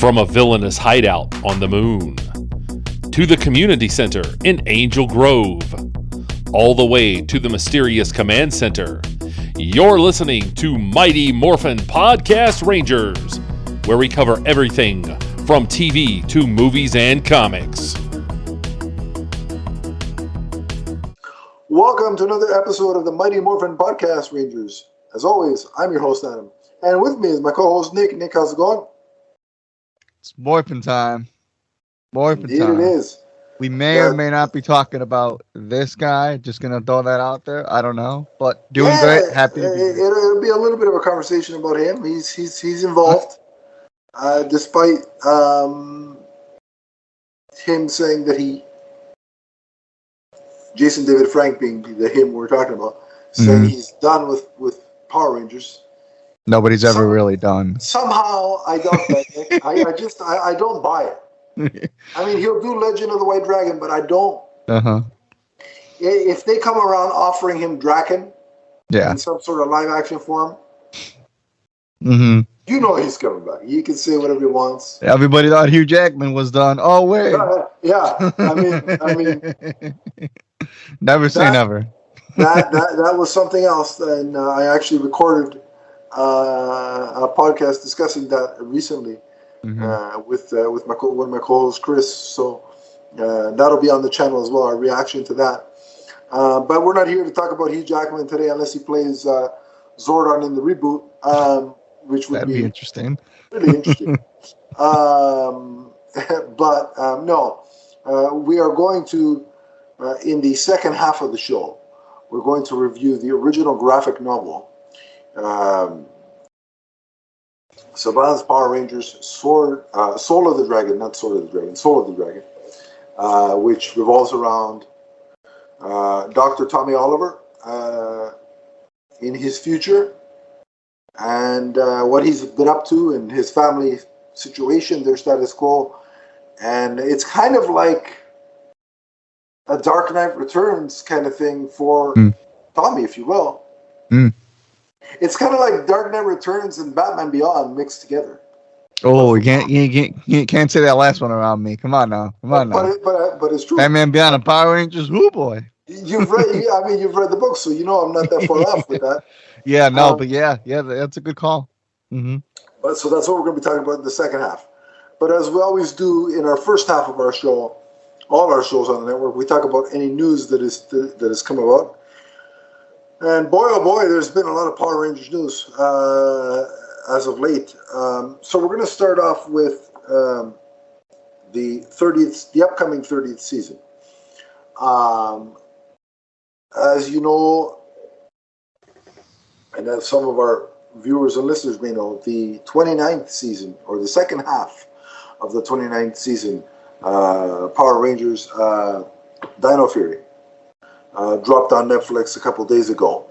From a villainous hideout on the moon to the community center in Angel Grove, all the way to the mysterious command center, you're listening to Mighty Morphin Podcast Rangers, where we cover everything from TV to movies and comics. Welcome to another episode of the Mighty Morphin Podcast Rangers. As always, I'm your host, Adam. And with me is my co-host, Nick. Nick, how's it going? It's Morphin time. Indeed it is. We may or may not be talking about this guy. Just going to throw that out there. I don't know. But doing great. Happy to be here. It'll be a little bit of a conversation about him. He's involved. Despite him saying that Jason David Frank being the him we're talking about, saying he's done with Power Rangers. Nobody's ever really done. Somehow I doubt that, Nick. I don't buy it. I mean, he'll do Legend of the White Dragon, but I don't. If they come around offering him Draken in some sort of live action form, you know he's coming back. He can say whatever he wants. Everybody thought Hugh Jackman was done. Oh wait, I mean, never say never. That was something else, and I actually recorded a podcast discussing that recently with one of my co-hosts, Chris. So that'll be on the channel as well. Our reaction to that. But we're not here to talk about Hugh Jackman today, unless he plays Zordon in the reboot, which would be interesting. Really interesting. But no, we are going to in the second half of the show. We're going to review the original graphic novel, Saban's Power Rangers, Soul of the Dragon, not Sword of the Dragon, Soul of the Dragon, which revolves around Dr. Tommy Oliver in his future and what he's been up to and his family situation, their status quo. And it's kind of like a Dark Knight Returns kind of thing for Tommy, if you will. It's kind of like Dark Knight Returns and Batman Beyond mixed together. Oh, you can't say that last one around me. Come on now. But it's true. Batman Beyond and Power Rangers. Oh boy. You've read the book, so you know I'm not that far off with that. That's a good call. But so that's what we're going to be talking about in the second half. But as we always do in our first half of our show, all our shows on the network, we talk about any news that has come about. And boy, oh boy, there's been a lot of Power Rangers news as of late. So we're going to start off with the upcoming 30th season. As you know, and as some of our viewers and listeners may know, the 29th season, or the second half of the 29th season, Power Rangers Dino Fury dropped on Netflix a couple days ago.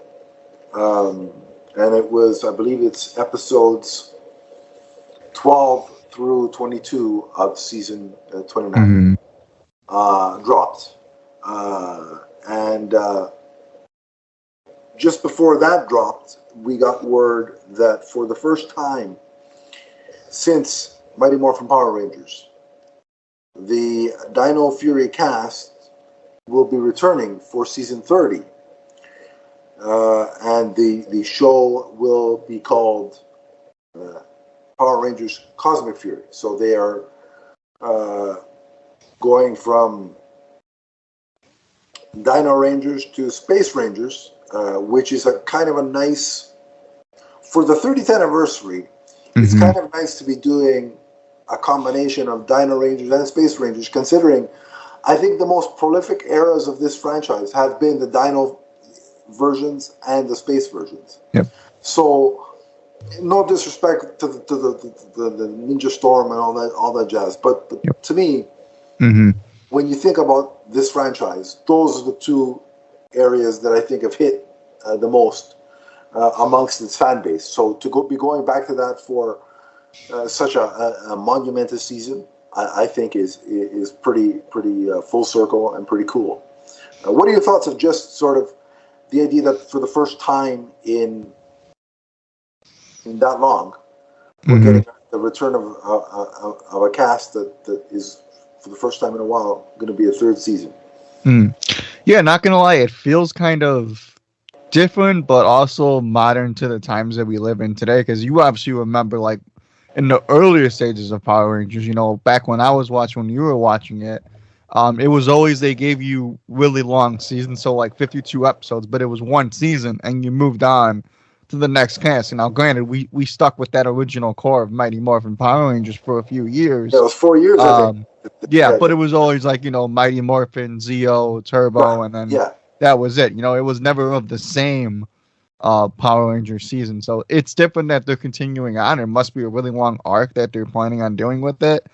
And it was, I believe it's episodes 12 through 22 of season 29 dropped. And just before that dropped, we got word that for the first time since Mighty Morphin Power Rangers, the Dino Fury cast will be returning for season 30. And the show will be called Power Rangers Cosmic Fury. So they are going from Dino Rangers to Space Rangers, which is a kind of a nice, for the 30th anniversary, it's kind of nice to be doing a combination of Dino Rangers and Space Rangers, considering I think the most prolific eras of this franchise have been the Dino versions and the Space versions. So, no disrespect to the Ninja Storm and all that jazz, but to me, when you think about this franchise, those are the two areas that I think have hit the most amongst its fan base. So to be going back to that for such a monumentous season, I think is pretty full circle and pretty cool. What are your thoughts of just sort of the idea that for the first time in that long, we're getting the return of a cast that is, for the first time in a while, going to be a third season. Yeah, not gonna lie, it feels kind of different, but also modern to the times that we live in today. Because you obviously remember, like, in the earlier stages of Power Rangers, back when I was watching, when you were watching it, it was always they gave you really long seasons, so like 52 episodes, but it was one season, and you moved on to the next cast. And now, granted, we stuck with that original core of Mighty Morphin Power Rangers for a few years. Yeah, it was 4 years, I think. Yeah, but it was always like, Mighty Morphin, Zeo, Turbo, and then that was it. It was never of the same Power Rangers season. So it's different that they're continuing on. It must be a really long arc that they're planning on doing with it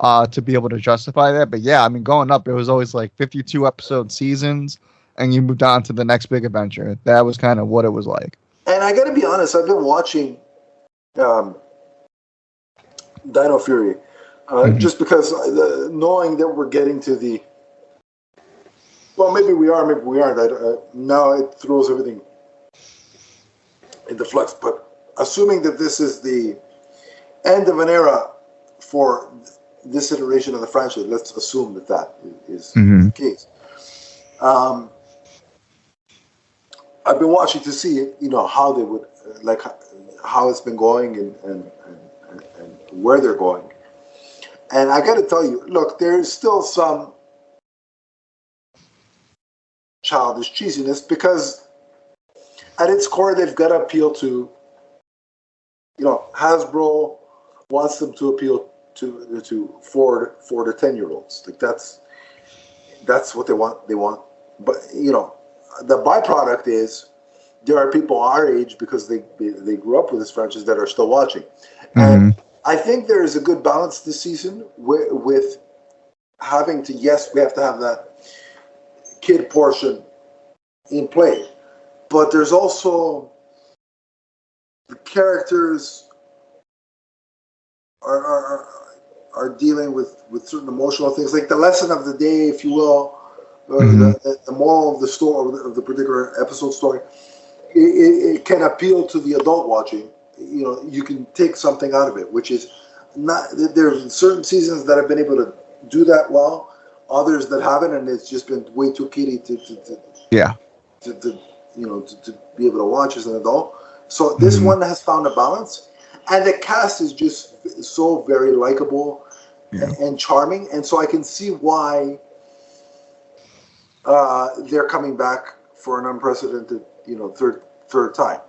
to be able to justify that. But yeah, I mean, going up, it was always like 52 episode seasons, and you moved on to the next big adventure. That was kind of what it was like. And I got to be honest, I've been watching Dino Fury just because knowing that we're getting to the... Well, maybe we are, maybe we aren't. Now it throws everything into flux. But assuming that this is the end of an era for this iteration of the franchise, let's assume that is the case. I've been watching to see, how they would, like, how it's been going and where they're going. And I got to tell you, look, there's still some childish cheesiness because at its core, they've got to appeal to, Hasbro wants them to appeal to 4 to 10-year-olds. Like that's what they want. But, the byproduct is there are people our age because they grew up with this franchise that are still watching. And I think there is a good balance this season with having to, yes, we have to have that kid portion in play. But there's also the characters are dealing with certain emotional things, like the lesson of the day, if you will, the moral of the story, of the particular episode story. It can appeal to the adult watching. You can take something out of it, which is not. There's certain seasons that have been able to do that well, others that haven't, and it's just been way too kiddie to be able to watch as an adult. So this one has found a balance, and the cast is just so very likable and charming, and so I can see why they're coming back for an unprecedented, third time.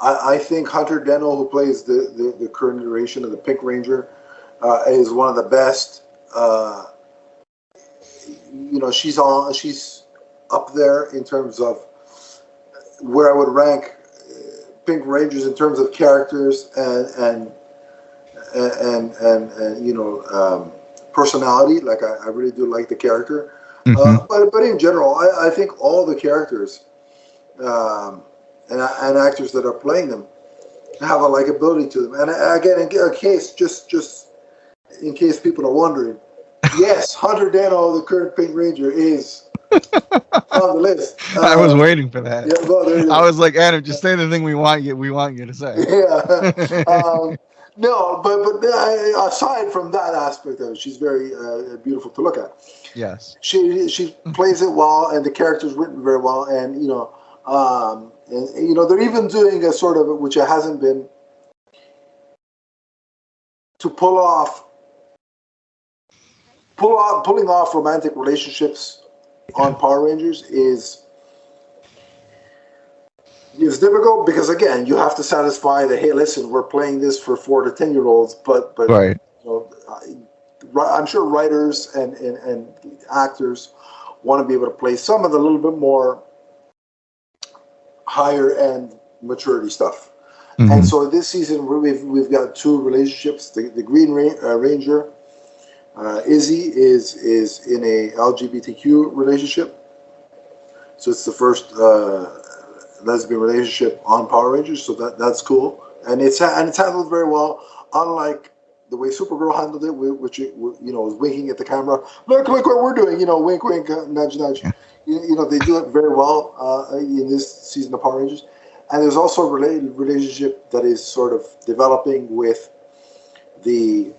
I think Hunter Deno, who plays the current iteration of the Pink Ranger, is one of the best. She's up there in terms of where I would rank Pink Rangers in terms of characters and personality. Like I really do like the character. But in general, I think all the characters and actors that are playing them have a likability to them. And again, in case people are wondering, yes, Hunter Dano, the current Pink Ranger, is on the list. I was waiting for that. Yeah, well, I was like, Adam, just say the thing we want you to say. Yeah. No, but aside from that aspect of it, she's very beautiful to look at. Yes. She plays it well, and the character's written very well, and they're even doing a sort of, which it hasn't been, to pulling off romantic relationships on Power Rangers is difficult because, again, you have to satisfy the, hey, listen, we're playing this for 4 to 10-year-olds, but right. I'm sure writers and actors want to be able to play some of the little bit more higher end maturity stuff. And so this season we've got 2 relationships. The Green Ranger, Izzy, is in a LGBTQ relationship. So it's the first lesbian relationship on Power Rangers. So that's cool, and it's handled very well. Unlike the way Supergirl handled it, which was winking at the camera. Look what we're doing. Wink, wink, nudge, nudge. They do it very well in this season of Power Rangers. And there's also a relationship that is sort of developing with the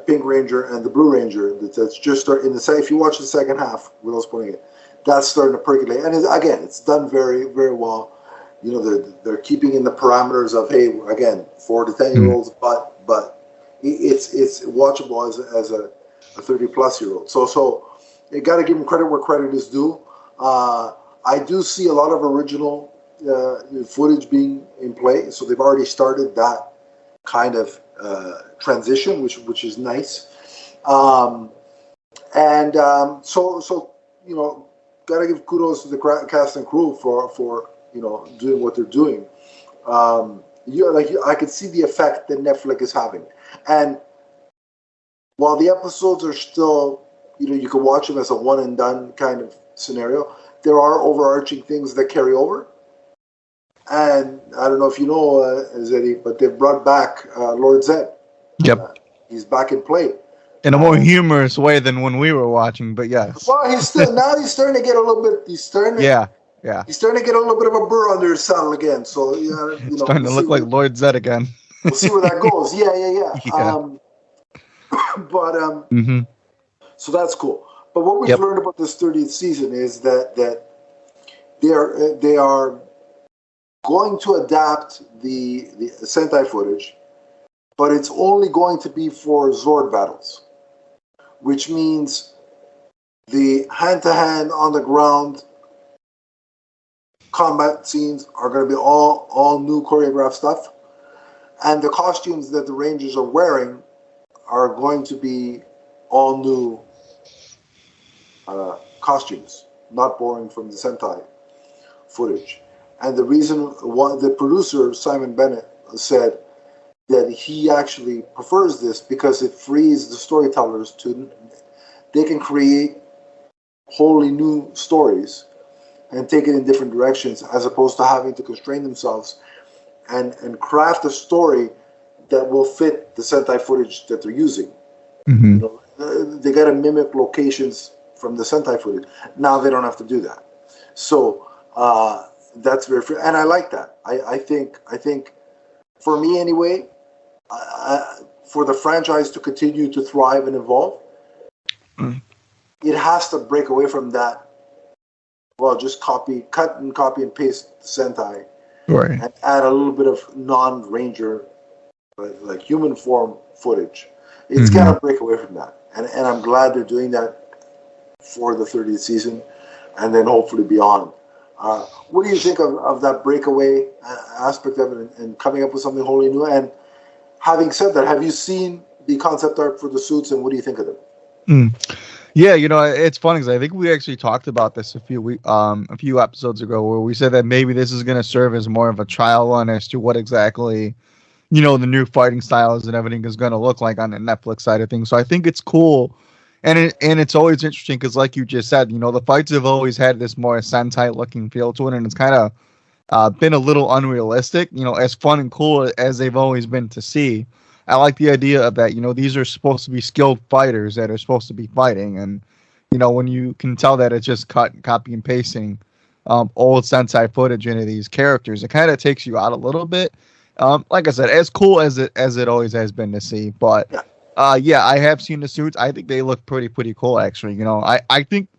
Pink Ranger and the Blue Ranger. That's just in the if you watch the second half, without spoiling it, that's starting to percolate. And again, it's done very, very well. You know, they're keeping in the parameters of, hey, again, 4 to 10-year-olds, but it's watchable as a 30-plus-year-old. So you got to give them credit where credit is due. I do see a lot of original footage being in play, so they've already started that kind of transition, which is nice. So you know, got to give kudos to the cast and crew for you know, doing what they're doing. I could see the effect that Netflix is having, and while the episodes are still, you know, you can watch them as a one and done kind of scenario, there are overarching things that carry over. And I don't know if you know, Zeddy, but they've brought back Lord Zed. Yep. He's back in play. In a more humorous way than when we were watching, but yes. Well, he's starting to get a little bit. He's starting to get a little bit of a burr under his saddle again. So you know, starting to look like Lord Zed again. We'll see where that goes. Yeah. So that's cool. But what we've learned about this 30th season is that they are going to adapt the Sentai footage, but it's only going to be for Zord battles, which means the hand-to-hand, on-the-ground combat scenes are going to be all new choreographed stuff, and the costumes that the Rangers are wearing are going to be all new costumes, not borrowing from the Sentai footage. And the reason why the producer, Simon Bennett, said that he actually prefers this because it frees the storytellers they can create wholly new stories and take it in different directions, as opposed to having to constrain themselves and craft a story that will fit the Sentai footage that they're using. Mm-hmm. You know, they got to mimic locations from the Sentai footage. Now they don't have to do that. So that's very fair, and I like that. I think for me anyway, for the franchise to continue to thrive and evolve, it has to break away from that. Well, just cut and copy and paste Sentai, right, and add a little bit of non-Ranger, like human form footage. It's got to break away from that, and I'm glad they're doing that for the 30th season, and then hopefully beyond. What do you think of that breakaway aspect of it and coming up with something wholly new? And having said that, have you seen the concept art for the suits, and what do you think of them? Yeah, you know, it's funny because I think we actually talked about this a few episodes ago, where we said that maybe this is going to serve as more of a trial run as to what exactly, you know, the new fighting styles and everything is going to look like on the Netflix side of things. So I think it's cool. And it's always interesting because, like you just said, you know, the fights have always had this more Sentai-looking feel to it, and it's kind of been a little unrealistic. You know, as fun and cool as they've always been to see, I like the idea of that. You know, these are supposed to be skilled fighters that are supposed to be fighting, and you know, when you can tell that it's just copy and pasting old Sentai footage into these characters, it kind of takes you out a little bit. Like I said, as cool as it always has been to see, but. Yeah, I have seen the suits. I think they look pretty cool, actually. You know, I think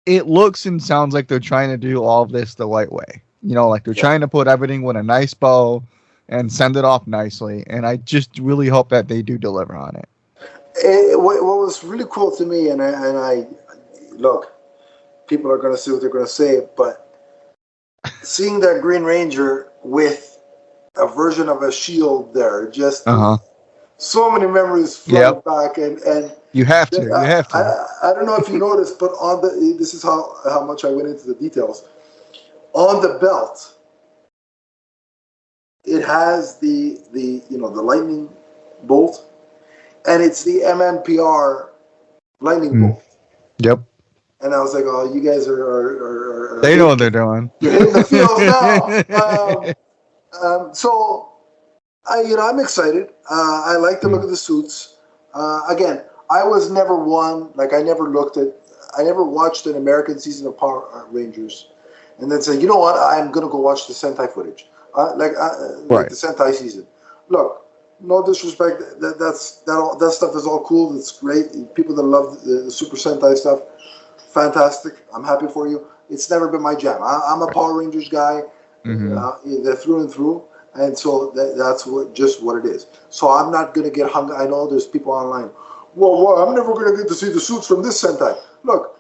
it looks and sounds like they're trying to do all of this the right way. You know, like they're trying to put everything with a nice bow and send it off nicely. And I just really hope that they do deliver on it. What was really cool to me, and I look, people are going to say what they're going to say, but seeing that Green Ranger with a version of a shield there, just... So many memories flood back, and you have to. I don't know if you noticed, but this is how much I went into the details. On the belt, it has the lightning bolt, and it's the MMPR lightning bolt. Yep. And I was like, oh, you guys are they know what they're doing. You're hitting the field now. So. I'm excited. I like the look of the suits. Again, I was never one, like I never watched an American season of Power Rangers and then say, you know what, I'm going to go watch the Sentai footage. Like the Sentai season. Look, no disrespect. That stuff is all cool. It's great. People that love the Super Sentai stuff, fantastic. I'm happy for you. It's never been my jam. I'm a Power Rangers guy. They're through and through, and so that's just what it is. So I'm not gonna get hung. I know there's people online. Well, I'm never gonna get to see the suits from this Sentai. Look,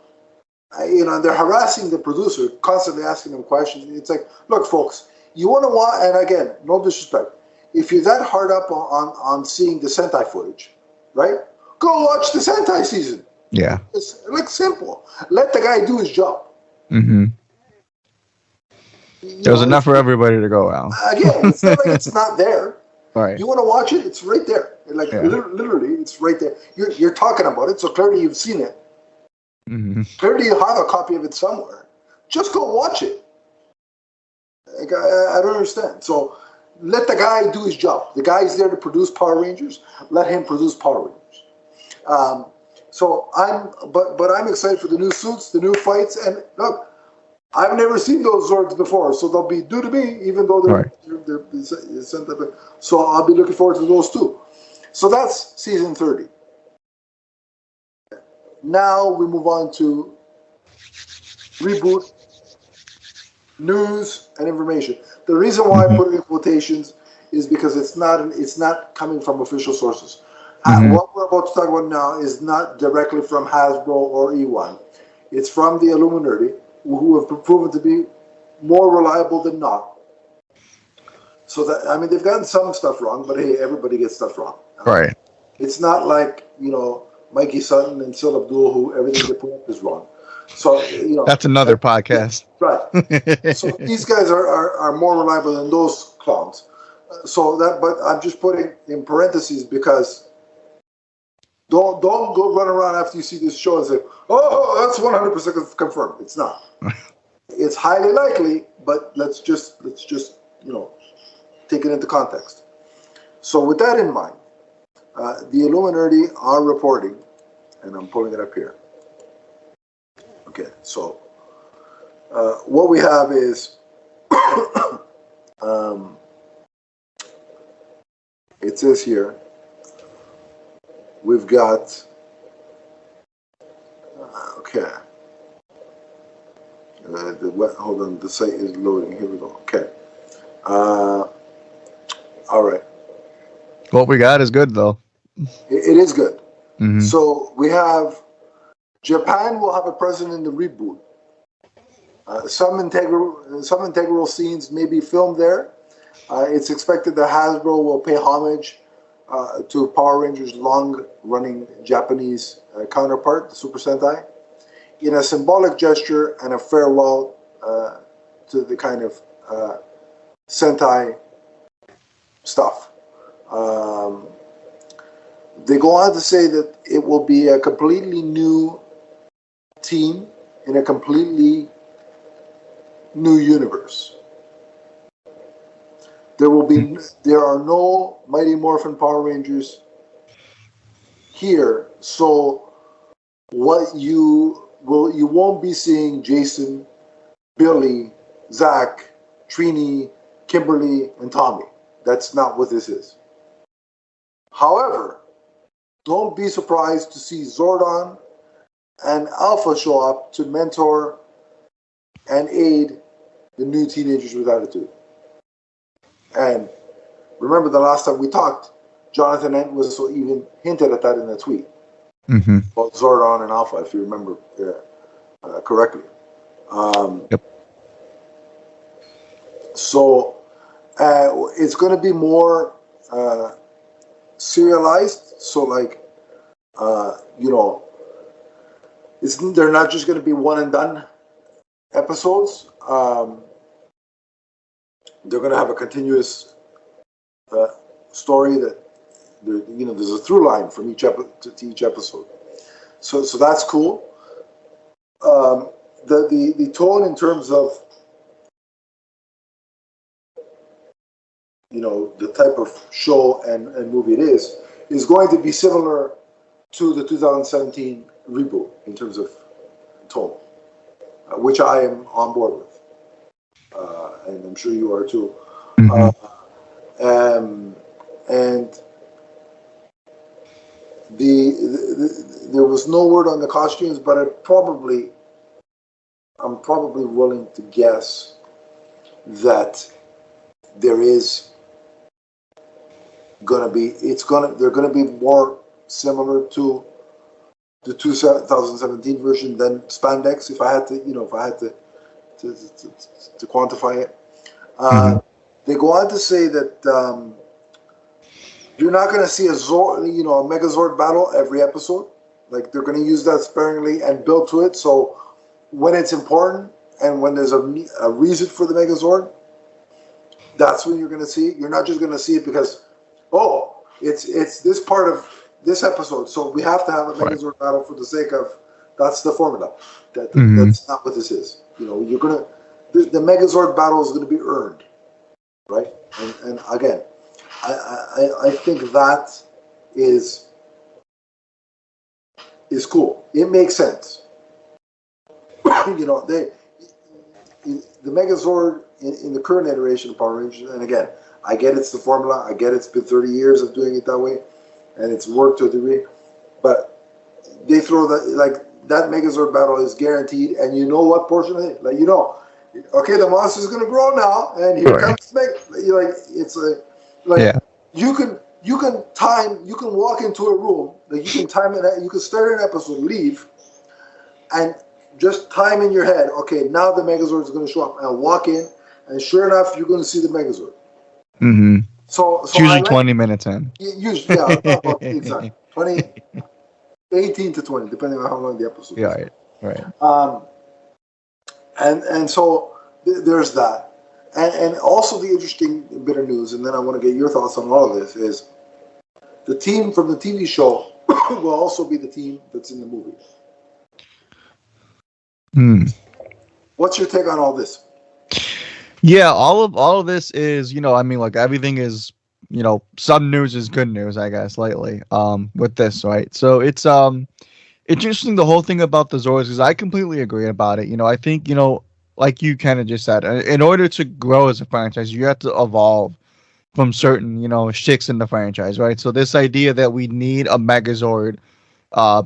they're harassing the producer, constantly asking them questions. It's like, look, folks, you want to watch, and again, no disrespect. If you're that hard up on seeing the Sentai footage, right? Go watch the Sentai season. Yeah. It's like simple. Let the guy do his job. Mm-hmm. There's enough for everybody to go, Al. Again, it's not like it's not there. Right. You want to watch it? It's right there. Like literally, it's right there. You're talking about it, so clearly you've seen it. Mm-hmm. Clearly you have a copy of it somewhere. Just go watch it. Like, I don't understand. So let the guy do his job. The guy's there to produce Power Rangers. Let him produce Power Rangers. So I'm excited for the new suits, the new fights, and look, I've never seen those Zords before, so they'll be new to me, even though they're sent up. So I'll be looking forward to those too. So that's season 30. Now we move on to reboot, news, and information. The reason why I put it in quotations is because it's not coming from official sources. What we're about to talk about now is not directly from Hasbro or E1. It's from the Illuminati, who have proven to be more reliable than not. So that they've gotten some stuff wrong, but hey, everybody gets stuff wrong. Right. It's not like Mikey Sutton and Sil Abdul, who everything they put up is wrong. So that's another podcast. Right. So these guys are more reliable than those clowns. But I'm just putting in parentheses because don't go run around after you see this show and say, "Oh, that's 100% confirmed." It's not. It's highly likely, but let's just take it into context. So with that in mind, the Illuminati are reporting, and I'm pulling it up here. Okay, so what we have is it says here we've got okay. Hold on, the site is loading. Here we go. Okay. All right. What we got is good, though. It is good. Mm-hmm. So we have Japan will have a president in the reboot. Some integral scenes may be filmed there. It's expected that Hasbro will pay homage to Power Rangers' long-running Japanese counterpart, the Super Sentai, in a symbolic gesture and a farewell to the kind of Sentai stuff. They go on to say that it will be a completely new team in a completely new universe. There are no Mighty Morphin Power Rangers here, so you won't be seeing Jason, Billy, Zack, Trini, Kimberly, and Tommy. That's not what this is. However, don't be surprised to see Zordon and Alpha show up to mentor and aid the new teenagers with attitude. And remember the last time we talked, Jonathan Entwistle even hinted at that in a tweet about Zordon and Alpha, if you remember correctly. Yep. So it's going to be more serialized. So like, they're not just going to be one and done episodes. They're going to have a continuous story that there's a through line from each episode. So that's cool. The tone in terms of the type of show and movie it is going to be similar to the 2017 reboot in terms of tone, which I am on board with, and I'm sure you are too. Mm-hmm. And there was no word on the costumes, but I'm probably willing to guess that there is they're gonna be more similar to the 2017 version than spandex. If I had to quantify it, Mm-hmm. they go on to say that you're not gonna see a Megazord battle every episode. Like they're gonna use that sparingly and build to it. So when it's important and when there's a reason for the Megazord, that's when you're gonna see it. You're not just gonna see it because it's this part of this episode, so we have to have a Right. Megazord battle for the sake of that's the formula. Mm-hmm. That's not what this is. You're gonna the Megazord battle is gonna be earned, right? And again, I think that is cool. It makes sense. They the Megazord in the current iteration of Power Rangers, and again, I get it's the formula. I get it's been 30 years of doing it that way, and it's worked to a degree. But they throw that Megazord battle is guaranteed, and you know what portion of it? Okay, the monster's gonna grow now, and here Right. comes Yeah. you can walk into a room, you can time it, you can start an episode, leave, and just time in your head, okay, now the Megazord is going to show up, and walk in, and sure enough, you're going to see the Megazord. Mm-hmm. So It's I usually like 20 minutes in. usually, yeah, about exactly 18 to 20, depending on how long the episode Yeah, is. right. Right. And so there's that, and also the interesting bit of news, and then I want to get your thoughts on all of this is the team from the TV show will also be the team that's in the movie. Hmm. What's your take on all this? Yeah, all of this is, I mean, like everything is, some news is good news, I guess, lately. With this, right? So it's interesting the whole thing about the Zords because I completely agree about it. I think, like you kind of just said, in order to grow as a franchise, you have to evolve from certain, shticks in the franchise, right? So this idea that we need a Megazord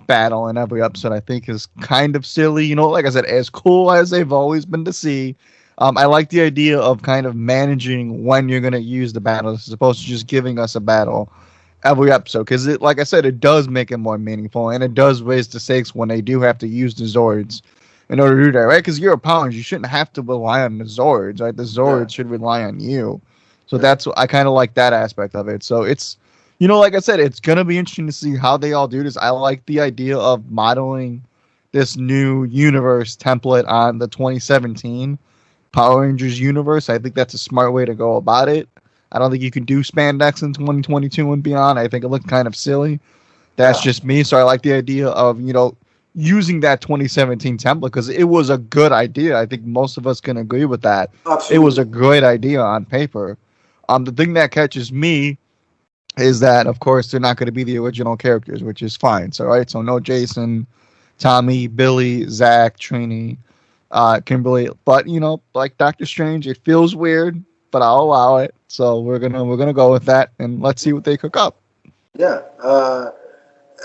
battle in every episode, I think is kind of silly. Like I said, as cool as they've always been to see, I like the idea of kind of managing when you're going to use the battles as opposed to just giving us a battle every episode. Because, like I said, it does make it more meaningful and it does raise the stakes when they do have to use the Zords in order to do that, right? Because you're opponents, you shouldn't have to rely on the Zords, right? The Yeah, Zords should rely on you. So yeah, that's I kind of like that aspect of it. So it's like I said, it's gonna be interesting to see how they all do this. I like the idea of modeling this new universe template on the 2017 Power Rangers universe. I think that's a smart way to go about it. I don't think you can do spandex in 2022 and beyond. I think it looked kind of silly. That's yeah. just me. So I like the idea of using that 2017 template because it was a good idea. I think most of us can agree with that. It was Absolutely. a great idea on paper. The thing that catches me is that of course they're not going to be the original characters, which is fine. So right, so no Jason, Tommy, Billy, Zach, Trini, Kimberly. But like Doctor Strange, it feels weird, but I'll allow it. So we're gonna go with that, and let's see what they cook up. Yeah,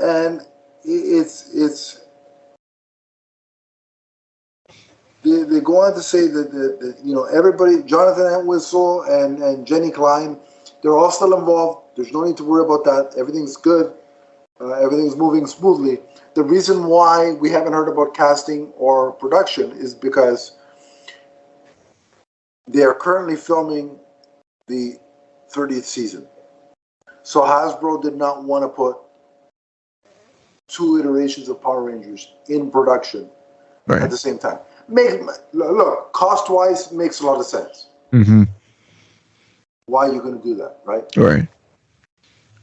and it's they go on to say that everybody, Jonathan Entwistle and Jenny Klein, they're all still involved. There's no need to worry about that. Everything's good. Everything's moving smoothly. The reason why we haven't heard about casting or production is because they are currently filming the 30th season. So Hasbro did not want to put two iterations of Power Rangers in production at Right. the same time. Look, cost wise, makes a lot of sense. Mm-hmm. Why are you going to do that, right? Right.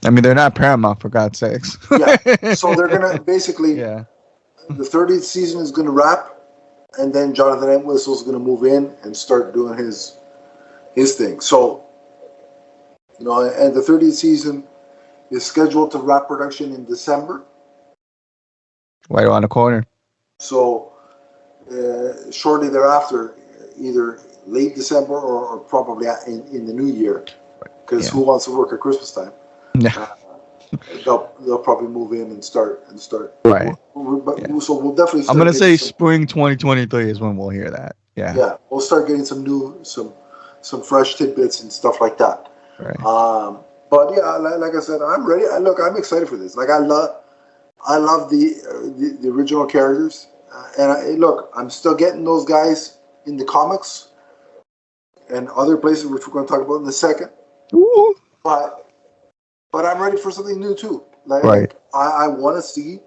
I mean, they're not Paramount, for God's sakes. Yeah. So they're going to basically, Yeah. the 30th season is going to wrap, and then Jonathan Entwistle is going to move in and start doing his thing. So, and the 30th season is scheduled to wrap production in December. Right around the corner. So, shortly thereafter, either late December or probably in the new year, because who wants to work at Christmas time? They'll probably move in and start. Right. So we'll definitely. I'm gonna say spring 2023 is when we'll hear that. Yeah. Yeah, we'll start getting some fresh tidbits and stuff like that. Right. But yeah, like I said, I'm ready. I'm excited for this. Like I love the original characters, and I'm still getting those guys in the comics and other places, which we're going to talk about in a second. Ooh. But I'm ready for something new too. Like I want to see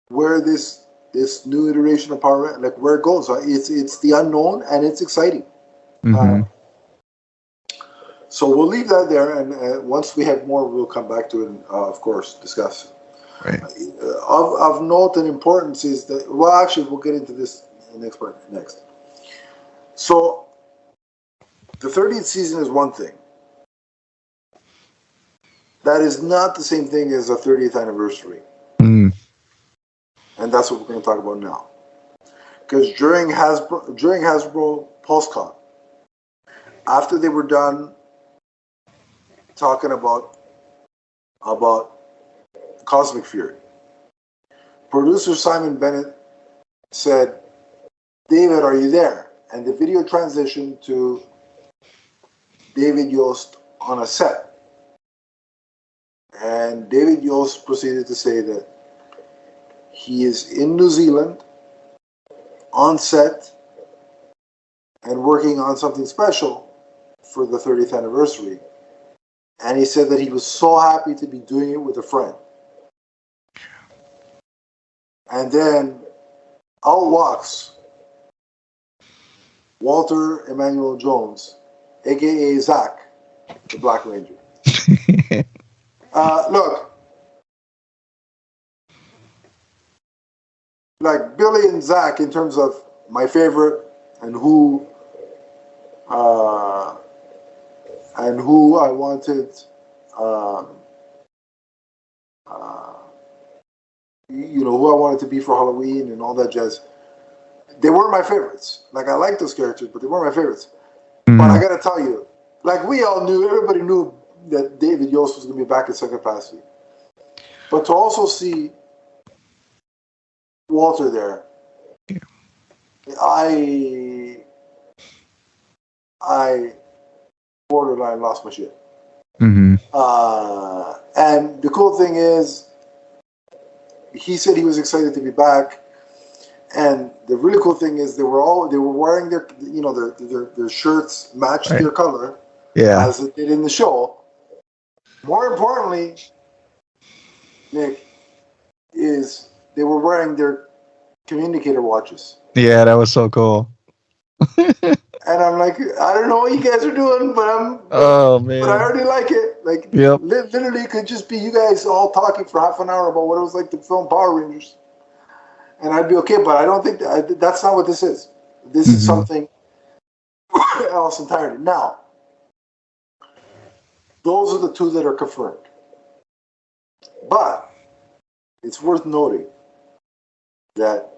where this new iteration of Power Rangers, like where it goes. It's the unknown and it's exciting. Mm-hmm. So we'll leave that there, and once we have more, we'll come back to it and, of course, discuss. Right. Of note and importance is that, well, actually, we'll get into this in the next part next. So the 30th season is one thing. That is not the same thing as a 30th anniversary. Mm. And that's what we're going to talk about now. Because during Hasbro PulseCon, after they were done talking about Cosmic Fury, producer Simon Bennett said, "David, are you there?" And the video transitioned to David Yost on a set. And David Yost proceeded to say that he is in New Zealand on set and working on something special for the 30th anniversary. And he said that he was so happy to be doing it with a friend. And then out walks Walter Emmanuel Jones, a.k.a. Zack, the Black Ranger. Look, like Billy and Zack in terms of my favorite and who I wanted, who I wanted to be for Halloween and all that jazz. They weren't my favorites. Like, I like those characters, but they weren't my favorites. Mm. But I gotta tell you, like, everybody knew that David Yost was gonna be back in second capacity. But to also see Walter there, I borderline lost my shit. Mm-hmm. And the cool thing is, he said he was excited to be back. And the really cool thing is, they were wearing their shirts matched their color, as it did in the show. More importantly, Nick, is they were wearing their communicator watches. Yeah, that was so cool. And I'm like, I don't know what you guys are doing, but but I already like it. Like, literally, it could just be you guys all talking for half an hour about what it was like to film Power Rangers, and I'd be okay. But I don't think that's not what this is. This is something else entirely. Now, those are the two that are confirmed. But it's worth noting that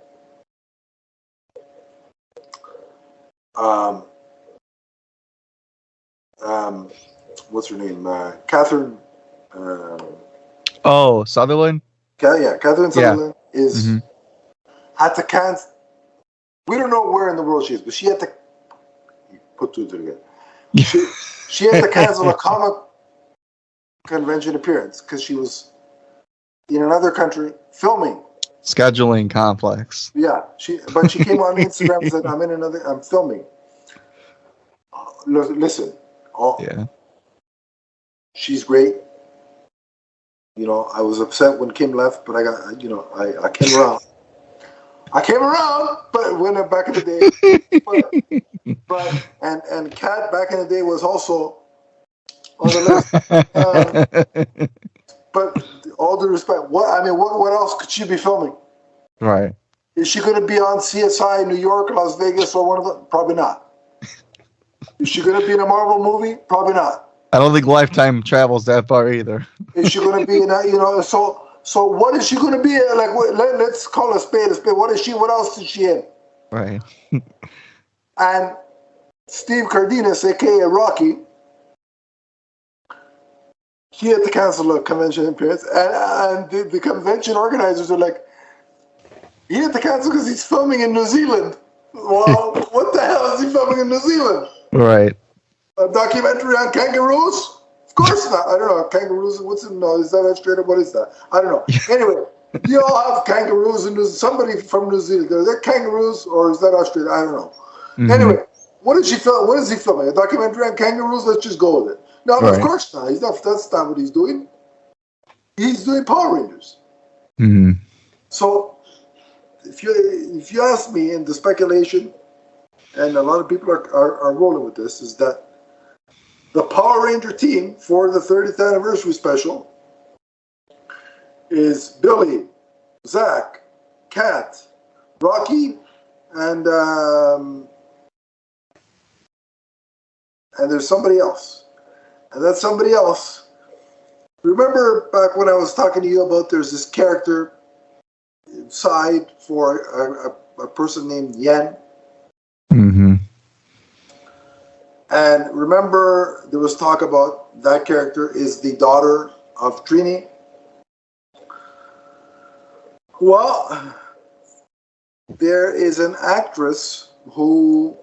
what's her name? Catherine. Sutherland? Catherine Sutherland is had to cancel. We don't know where in the world she is, but she had to put two together. She had to cancel a comic convention appearance because she was in another country filming. Scheduling complex. Yeah, she came on Instagram and said, I'm filming. Listen, she's great. I was upset when Kim left, but I came around. I came around, but when back in the day, and Kat back in the day was also on the list. But all due respect, what else could she be filming? Right. Is she going to be on CSI New York, Las Vegas, or one of them? Probably not. Is she going to be in a Marvel movie? Probably not. I don't think Lifetime travels that far either. Is she going to be in a, so what is she going to be? Like, let's call a spade a spade. What is she? What else is she in? Right. And Steve Cardenas, aka Rocky, he had to cancel a convention appearance, and the convention organizers are like, he had to cancel because he's filming in New Zealand. Well, what the hell is he filming in New Zealand? Right. A documentary on kangaroos? Of course not. I don't know. Kangaroos, what's it? No, is that Australia? What is that? I don't know. Anyway, you all have kangaroos in somebody from New Zealand. Are there kangaroos or is that Australia? I don't know. Mm-hmm. Anyway, what is he filming? A documentary on kangaroos? Let's just go with it. No, right. Of course not. That's not what he's doing. He's doing Power Rangers. Mm-hmm. So, if you ask me, in the speculation, and a lot of people are rolling with this, is that the Power Ranger team for the 30th anniversary special is Billy, Zack, Kat, Rocky, and there's somebody else. And that somebody else, remember back when I was talking to you about there's this character side for a person named Yen? Mm-hmm. And remember there was talk about that character is the daughter of Trini? Well, there is an actress who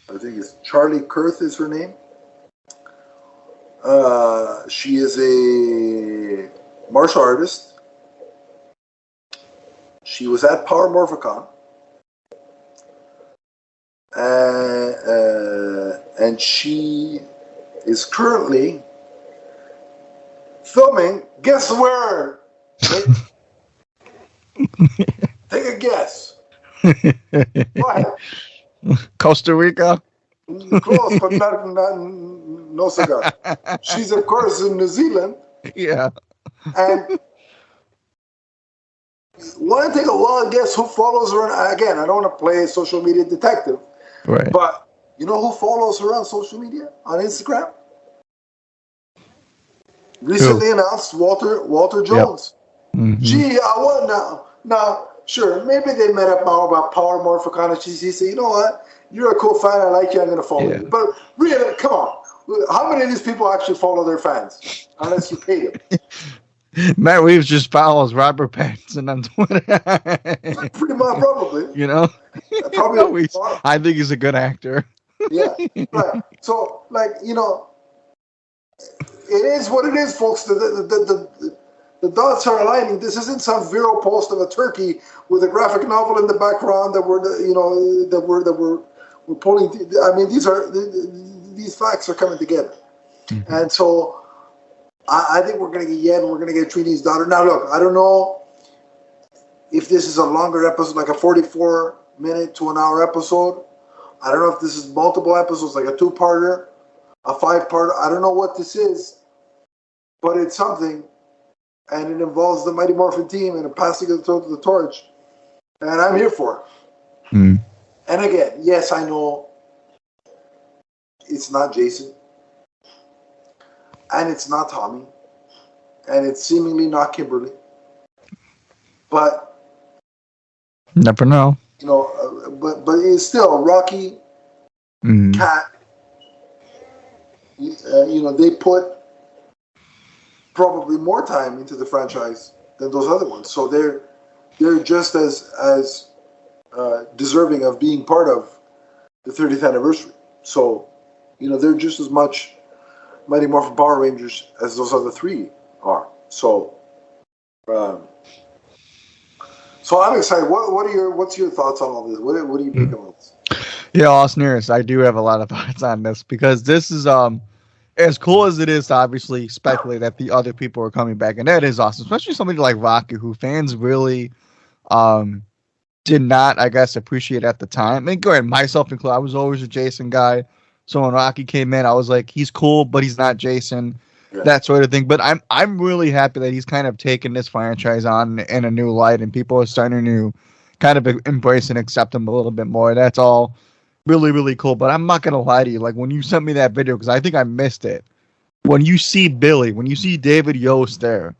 I think it's Charlie Kurth is her name. She is a martial artist. She was at Power Morphicon. And she is currently filming, guess where? Take a guess. What? Costa Rica? Close, but no cigar. She's, of course, in New Zealand. Yeah. And want to take a wild guess who follows her? Again, I don't want to play social media detective. Right. But you know who follows her on social media? On Instagram? Recently announced Walter Jones. Yep. Mm-hmm. Gee, I want now. Now, sure, maybe they met up now about Power Morphicon, and she said, you know what? You're a cool fan. I like you. I'm going to follow you. But really, come on. How many of these people actually follow their fans? Unless you pay them. Matt Reeves just follows Robert Pattinson on Twitter. Pretty much, probably. You know? Probably. I think he's a good actor. Yeah, right. So, like, you know, it is what it is, folks. The dots are aligning. This isn't some viral post of a turkey with a graphic novel in the background that we're pulling. I mean, these facts are coming together, mm-hmm. And so I think we're going to get Yen. We're going to get Trini's daughter. Now, look, I don't know if this is a longer episode, like a 44-minute to an hour episode. I don't know if this is multiple episodes, like a 2-parter, a 5-parter. I don't know what this is, but it's something. And it involves the Mighty Morphin team and a passing of the torch. And I'm here for it. Mm. And again, yes, I know it's not Jason. And it's not Tommy. And it's seemingly not Kimberly. But never know. You know, but it's still Rocky, Kat. You know, they put probably more time into the franchise than those other ones, so they're just as deserving of being part of the 30th anniversary. So, you know, they're just as much Mighty Morphin Power Rangers as those other 3 are. So, so I'm excited. What's your thoughts on all this? What do you think about this? Yeah, Austin Harris, I do have a lot of thoughts on this because this is as cool as it is to obviously speculate that the other people are coming back, and that is awesome, especially somebody like Rocky, who fans really did not, I guess, appreciate at the time. And go ahead, myself included, I was always a Jason guy. So when Rocky came in, I was like, he's cool, but he's not Jason, that sort of thing. But I'm really happy that he's kind of taken this franchise on in a new light, and people are starting to kind of embrace and accept him a little bit more. That's all really, really cool. But I'm not going to lie to you. Like, when you sent me that video, because I think I missed it, when you see Billy, when you see David Yost there,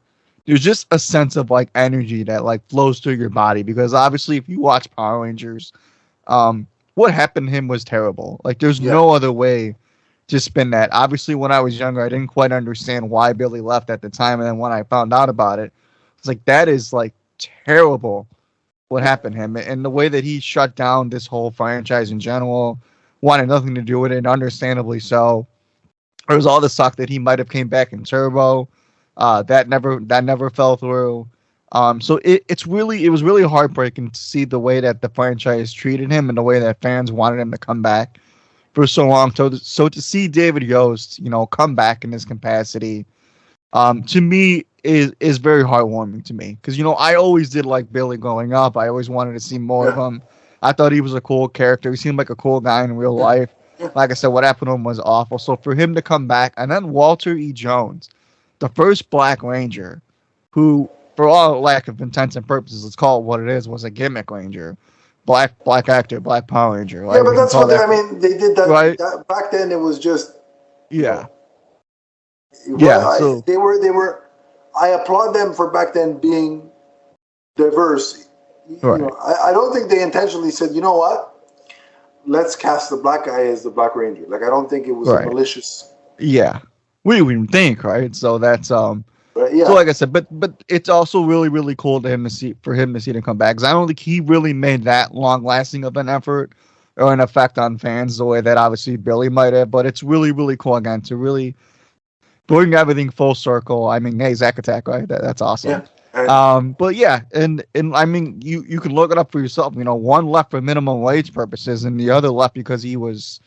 there's just a sense of like energy that like flows through your body, because obviously if you watch Power Rangers, what happened to him was terrible. Like there's Yeah. no other way to spin that. Obviously when I was younger, I didn't quite understand why Billy left at the time, and then when I found out about it, it's like that is like terrible what happened to him, and the way that he shut down this whole franchise in general, wanted nothing to do with it, and understandably so. There was all the talk that he might have came back in Turbo. That never fell through. So it was really heartbreaking to see the way that the franchise treated him and the way that fans wanted him to come back for so long. So to see David Yost, come back in this capacity, to me is very heartwarming to me, because I always did like Billy growing up. I always wanted to see more of Yeah. him. I thought he was a cool character. He seemed like a cool guy in real Yeah. life. Yeah. Like I said, what happened to him was awful. So for him to come back, and then Walter E. Jones, the first Black Ranger, who, for all lack of intents and purposes, let's call it what it is, was a gimmick Ranger, black actor, Black Power Ranger. Yeah, Right? but We can that's call what they, that I mean. They did that, right. that back then. It was just, you Yeah, know, what yeah. So they were. I applaud them for back then being diverse. right, I don't think they intentionally said, you know what, let's cast the black guy as the Black Ranger. Like I don't think it was a right. malicious. Yeah, we didn't even think, right? So that's But So yeah, like I said, but it's also really really cool to him to see him come back, because I don't think he really made that long lasting of an effort or an effect on fans the way that obviously Billy might have. But it's really really cool again to really bring everything full circle. I mean, hey, Zack Attack, right? That's awesome. yeah, and But yeah, and I mean, you can look it up for yourself. One left for minimum wage purposes, and the other left because he was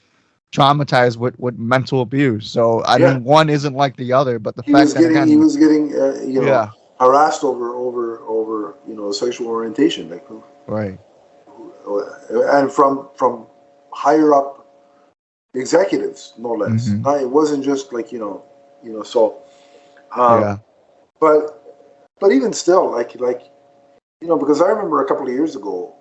traumatized with mental abuse. So I yeah, mean, one isn't like the other, but the he was fact that getting he again, was getting yeah, harassed over sexual orientation, like, right. and from higher up executives, no less. Hmm. It wasn't just like so. Um, Yeah. but even still, because I remember a couple of years ago,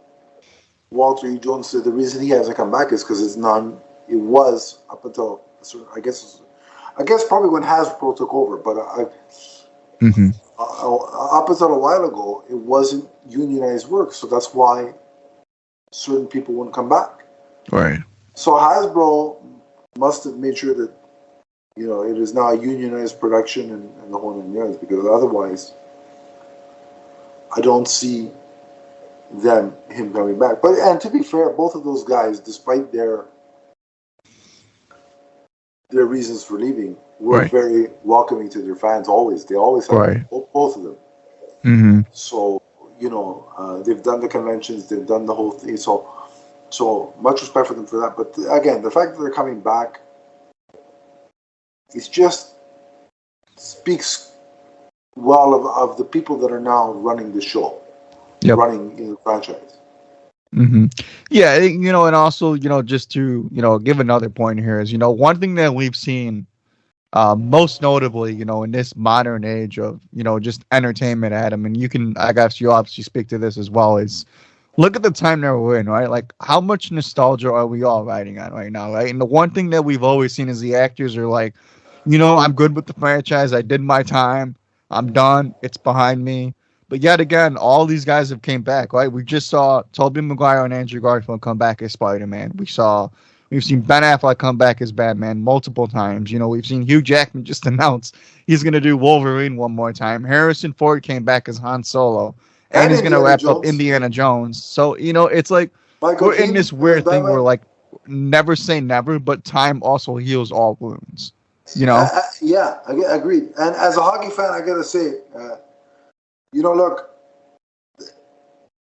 Walter E. Jones said the reason he hasn't come back is because it's non. It was up until I guess probably when Hasbro took over, but Hmm. up until a while ago, it wasn't unionized work, so that's why certain people wouldn't come back. Right. So Hasbro must have made sure that it is now a unionized production and the whole nine yards, because otherwise, I don't see him coming back. But and to be fair, both of those guys, despite their reasons for leaving, were Right. very welcoming to their fans. Always, they always have Right. been, both of them. Hmm. So they've done the conventions, they've done the whole thing. So much respect for them for that. But again, the fact that they're coming back, it just speaks well of the people that are now running the show, Yep. running the franchise. Hmm. Yeah, and also, just to, give another point here is, one thing that we've seen, most notably, in this modern age of, just entertainment, Adam, and I guess you obviously speak to this as well, is look at the time that we're in, right? Like, how much nostalgia are we all riding on right now, right? And the one thing that we've always seen is the actors are like, I'm good with the franchise. I did my time. I'm done. It's behind me. But yet again, all these guys have came back, right? We just saw Tobey Maguire and Andrew Garfield come back as Spider-Man. We've seen Ben Affleck come back as Batman multiple times. We've seen Hugh Jackman just announce he's going to do Wolverine one more time. Harrison Ford came back as Han Solo, and And he's going to Indiana wrap up Jones, Indiana Jones. So, it's like Michael we're in Keaton this as weird thing where, Batman. like, never say never, but time also heals all wounds, Yeah, agreed. And as a hockey fan, I gotta say, look,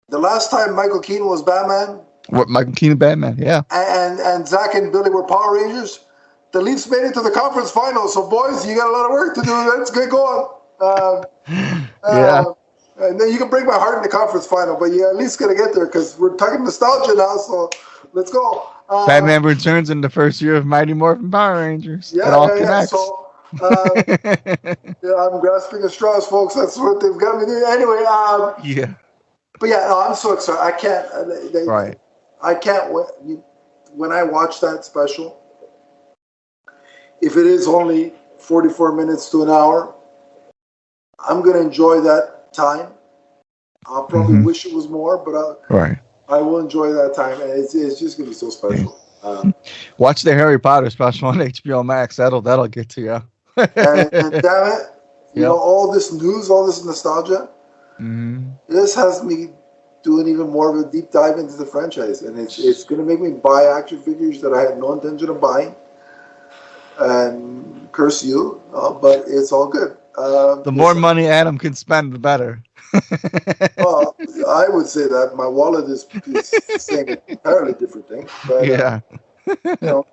the last time Michael Keaton was Batman What Michael Keaton Batman? Yeah, and Zack and Billy were Power Rangers, the Leafs made it to the conference finals. So, boys, you got a lot of work to do. Let's get going. yeah. And then you can break my heart in the conference final, but you at least got to get there because we're talking nostalgia now. So, let's go. Batman Returns in the first year of Mighty Morphin Power Rangers. It all Yeah. connects. So, I'm grasping at straws, folks. That's what they've got me doing. Anyway, Yeah. but yeah, no, I'm so excited. I can't. Right. I can't wait. When I watch that special, if it is only 44 minutes to an hour, I'm going to enjoy that time. I'll probably wish it was more, but I will enjoy that time, and it's just going to be so special. Watch the Harry Potter special on HBO Max. That'll get to you. and damn it, you know, all this news, all this nostalgia, this has me doing even more of a deep dive into the franchise, and it's going to make me buy action figures that I had no intention of buying. And curse you, but it's all good. The more money Adam can spend, the better. Well, I would say that my wallet is saying an entirely different thing. But, yeah. You know,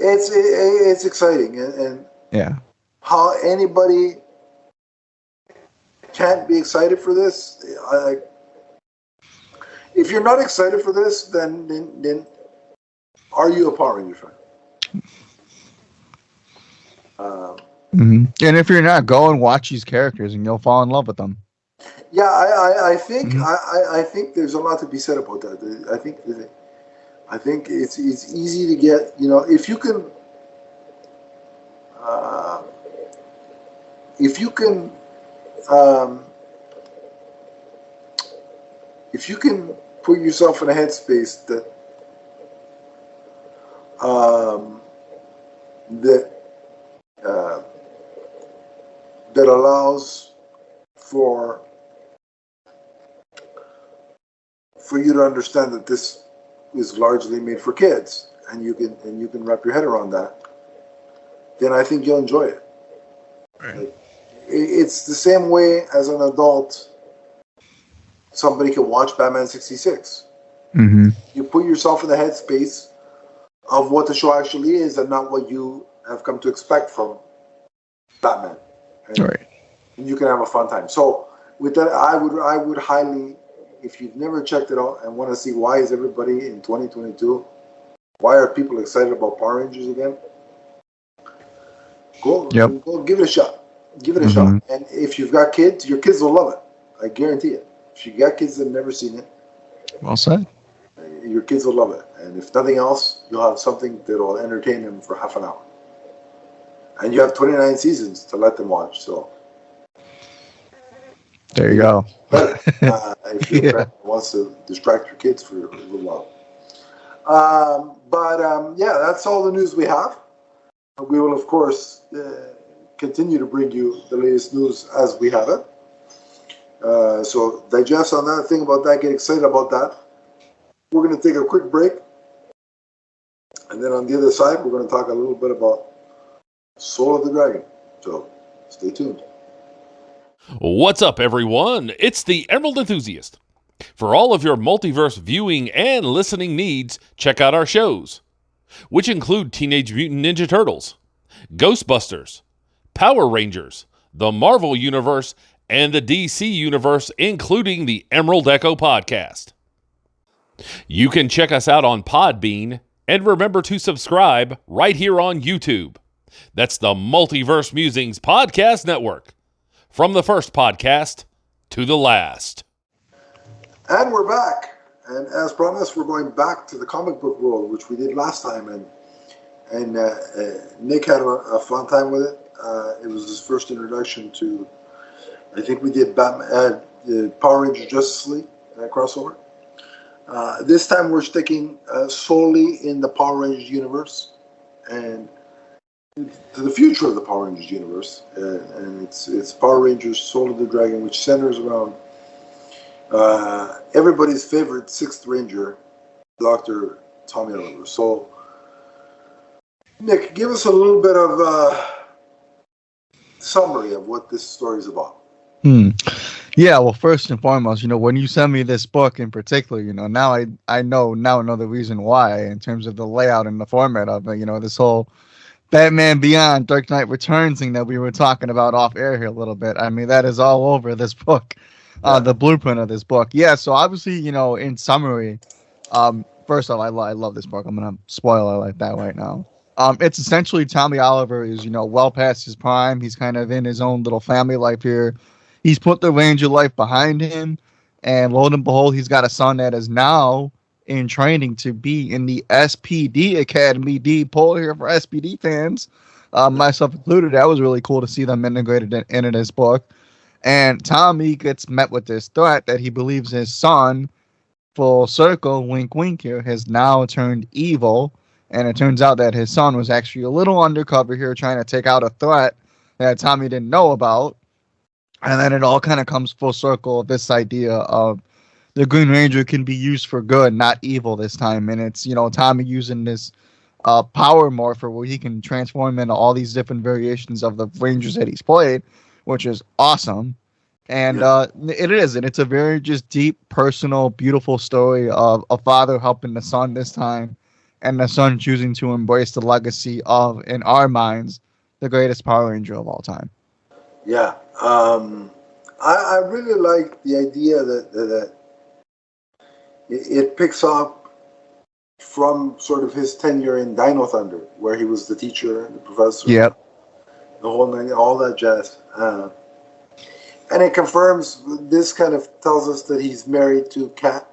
it's exciting, and yeah, how anybody can't be excited for this. If you're not excited for this, then are you a Power Ranger fan? And if you're not, go and watch these characters, and you'll fall in love with them. Yeah, I think I think there's a lot to be said about that. I think it's easy to get. You know, if you can put yourself in a headspace that allows for you to understand that this is largely made for kids, and you can wrap your head around that, then I think you'll enjoy it. Right. Like, it's the same way as an adult. Somebody can watch Batman 66. You put yourself in the headspace of what the show actually is, and not what you have come to expect from Batman. And you can have a fun time. So with that, I would highly, if you've never checked it out and want to see why is everybody in 2022, why are people excited about Power Rangers again? Go give it a shot. Give it a shot. And if you've got kids, your kids will love it. I guarantee it. If you got kids that have never seen it, well said. Your kids will love it. And if nothing else, you'll have something that will entertain them for half an hour. And you have 29 seasons to let them watch. So there you go. If your parent wants to distract your kids for a little while. Yeah, that's all the news we have. We will, of course, continue to bring you the latest news as we have it. So digest on that, think about that, get excited about that. We're going to take a quick break. And then on the other side, we're going to talk a little bit about Soul of the Dragon. So stay tuned. What's up, everyone? It's the Emerald Enthusiast. For all of your multiverse viewing and listening needs, check out our shows, which include Teenage Mutant Ninja Turtles, Ghostbusters, Power Rangers, the Marvel Universe, and the DC Universe, including the Emerald Echo podcast. You can check us out on Podbean, and remember to subscribe right here on YouTube. That's the Multiverse Musings Podcast Network. From the first podcast to the last. And we're back. And as promised, we're going back to the comic book world, which we did last time. And Nick had a fun time with it. It was his first introduction to, I think we did Batman, Power Rangers Justice League crossover. This time we're sticking solely in the Power Rangers universe and to the future of the Power Rangers universe. And it's Power Rangers Soul of the Dragon, which centers around everybody's favorite 6th Ranger, Dr. Tommy Oliver. So, Nick, give us a little bit of summary of what this story is about. Yeah, well, first and foremost, when you send me this book in particular, now I know the reason why in terms of the layout and the format of it, this whole Batman Beyond, Dark Knight Returns thing that we were talking about off air here a little bit. I mean, that is all over this book, the blueprint of this book. Yeah, so obviously, in summary, first off, I love this book. I'm going to spoil it like that right now. It's essentially Tommy Oliver is, well past his prime. He's kind of in his own little family life here. He's put the Ranger life behind him, and lo and behold, he's got a son that is now in training to be in the SPD Academy. D pull here for SPD fans. myself included. That was really cool to see them integrated into this book. And Tommy gets met with this threat that he believes his son, full circle, wink, wink here, has now turned evil. And it turns out that his son was actually a little undercover here trying to take out a threat that Tommy didn't know about. And then it all kind of comes full circle, this idea of the Green Ranger can be used for good, not evil this time. And it's, Tommy using this power morpher where he can transform into all these different variations of the Rangers that he's played, which is awesome. And it is, and it's a very just deep, personal, beautiful story of a father helping the son this time, and the son choosing to embrace the legacy of, in our minds, the greatest Power Ranger of all time. Yeah, I really like the idea that it picks up from sort of his tenure in Dino Thunder, where he was the teacher, the professor, yep, the whole thing, all that jazz. And it confirms, this kind of tells us that he's married to Kat.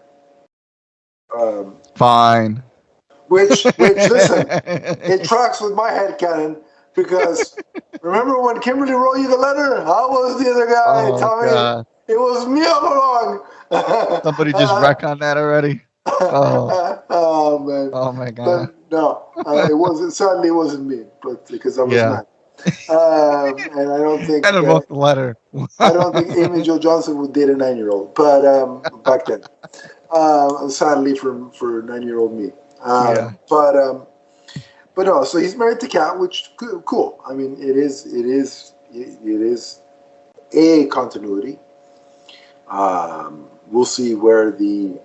Fine. Which listen, it tracks with my headcanon, because remember when Kimberly wrote you the letter? I was the other guy, Tommy. God. It was me all along. Somebody just retconned that already. Oh man. Oh my God. But no, it wasn't. Sadly, it wasn't me, but because I was mad. And I don't think. I don't wrote the letter. I don't think Amy Jo Johnson would date a 9-year-old, but back then, sadly for 9-year-old me. But no. So he's married to Kat, which cool. I mean, it is a continuity. We'll see where the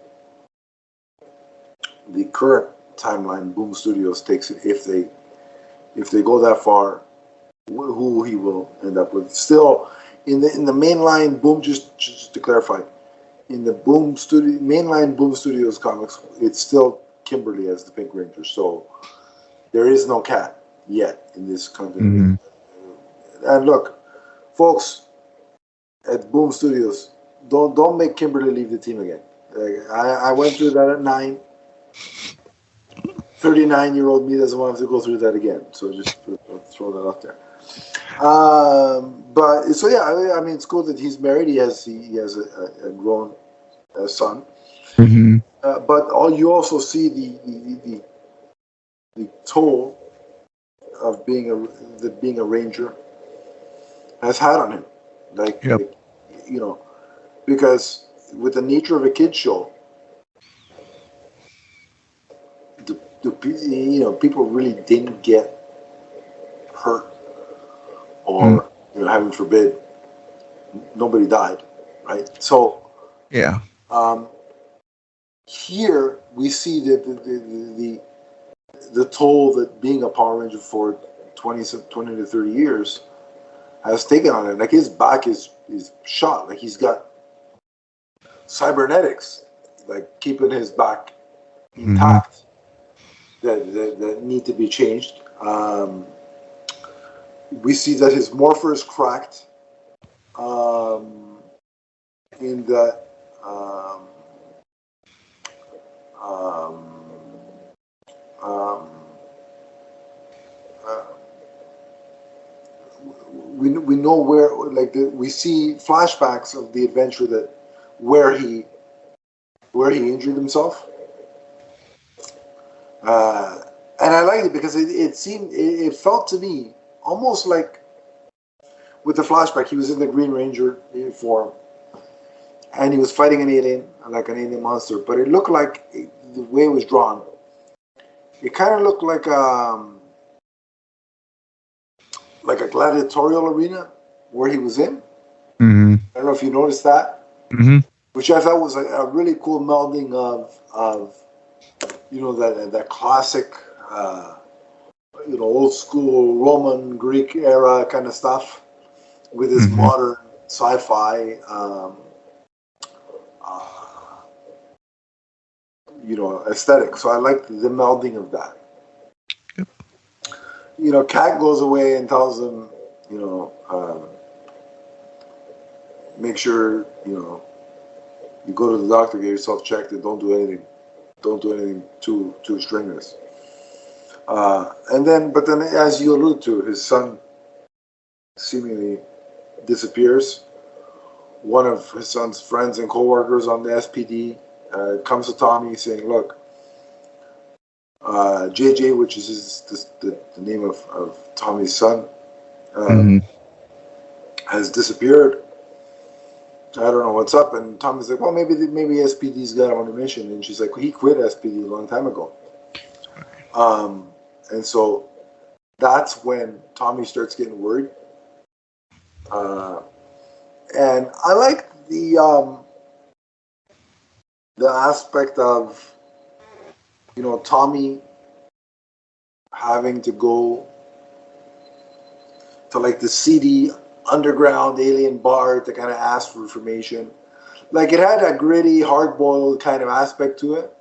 current timeline Boom Studios takes it, if they go that far, who he will end up with. Still, in the mainline Boom, just to clarify, in the mainline Boom Studios comics, it's still Kimberly as the Pink Ranger. So there is no Kat yet in this continuity. Mm-hmm. And look, folks at Boom Studios, don't make Kimberly leave the team again. I went through that at 9. 39-year-old me doesn't want to go through that again. So just throw that out there. But so yeah, I mean, it's cool that he's married. He has a grown son. Mm-hmm. But you also see the toll of being a Ranger has had on him. Like, because with the nature of a kid show, people really didn't get hurt, or heaven forbid, nobody died, right? So here we see the toll that being a Power Ranger for 20 to 30 years has taken on it. Like, his back is shot. Like, he's got cybernetics, like, keeping his back intact, that need to be changed. We see that his morpher is cracked, in that we know where, like, we see flashbacks of the adventure where he injured himself, and I liked it because it felt to me almost like, with the flashback, he was in the Green Ranger form, and he was fighting an alien, like an alien monster. But it looked like, the way it was drawn, it kind of looked like a gladiatorial arena where he was in. Mm-hmm. I don't know if you noticed that, which I thought was a really cool melding of that classic, old school Roman Greek era kind of stuff with this modern sci-fi, aesthetic. So I liked the melding of that. Yep. Kat goes away and tells him, make sure, you go to the doctor, get yourself checked, and don't do anything too strenuous. But then, as you allude to, his son seemingly disappears. One of his son's friends and coworkers on the SPD comes to Tommy saying, "Look, JJ, which is the name of Tommy's son, has disappeared. I don't know what's up." And Tommy's like, "Well, maybe SPD's got him on a mission." And she's like, "Well, he quit SPD a long time ago." And so that's when Tommy starts getting worried. And I like the aspect of, you know, Tommy having to go to like the seedy underground alien bar to kind of ask for information. Like, it had a gritty, hard-boiled kind of aspect to it.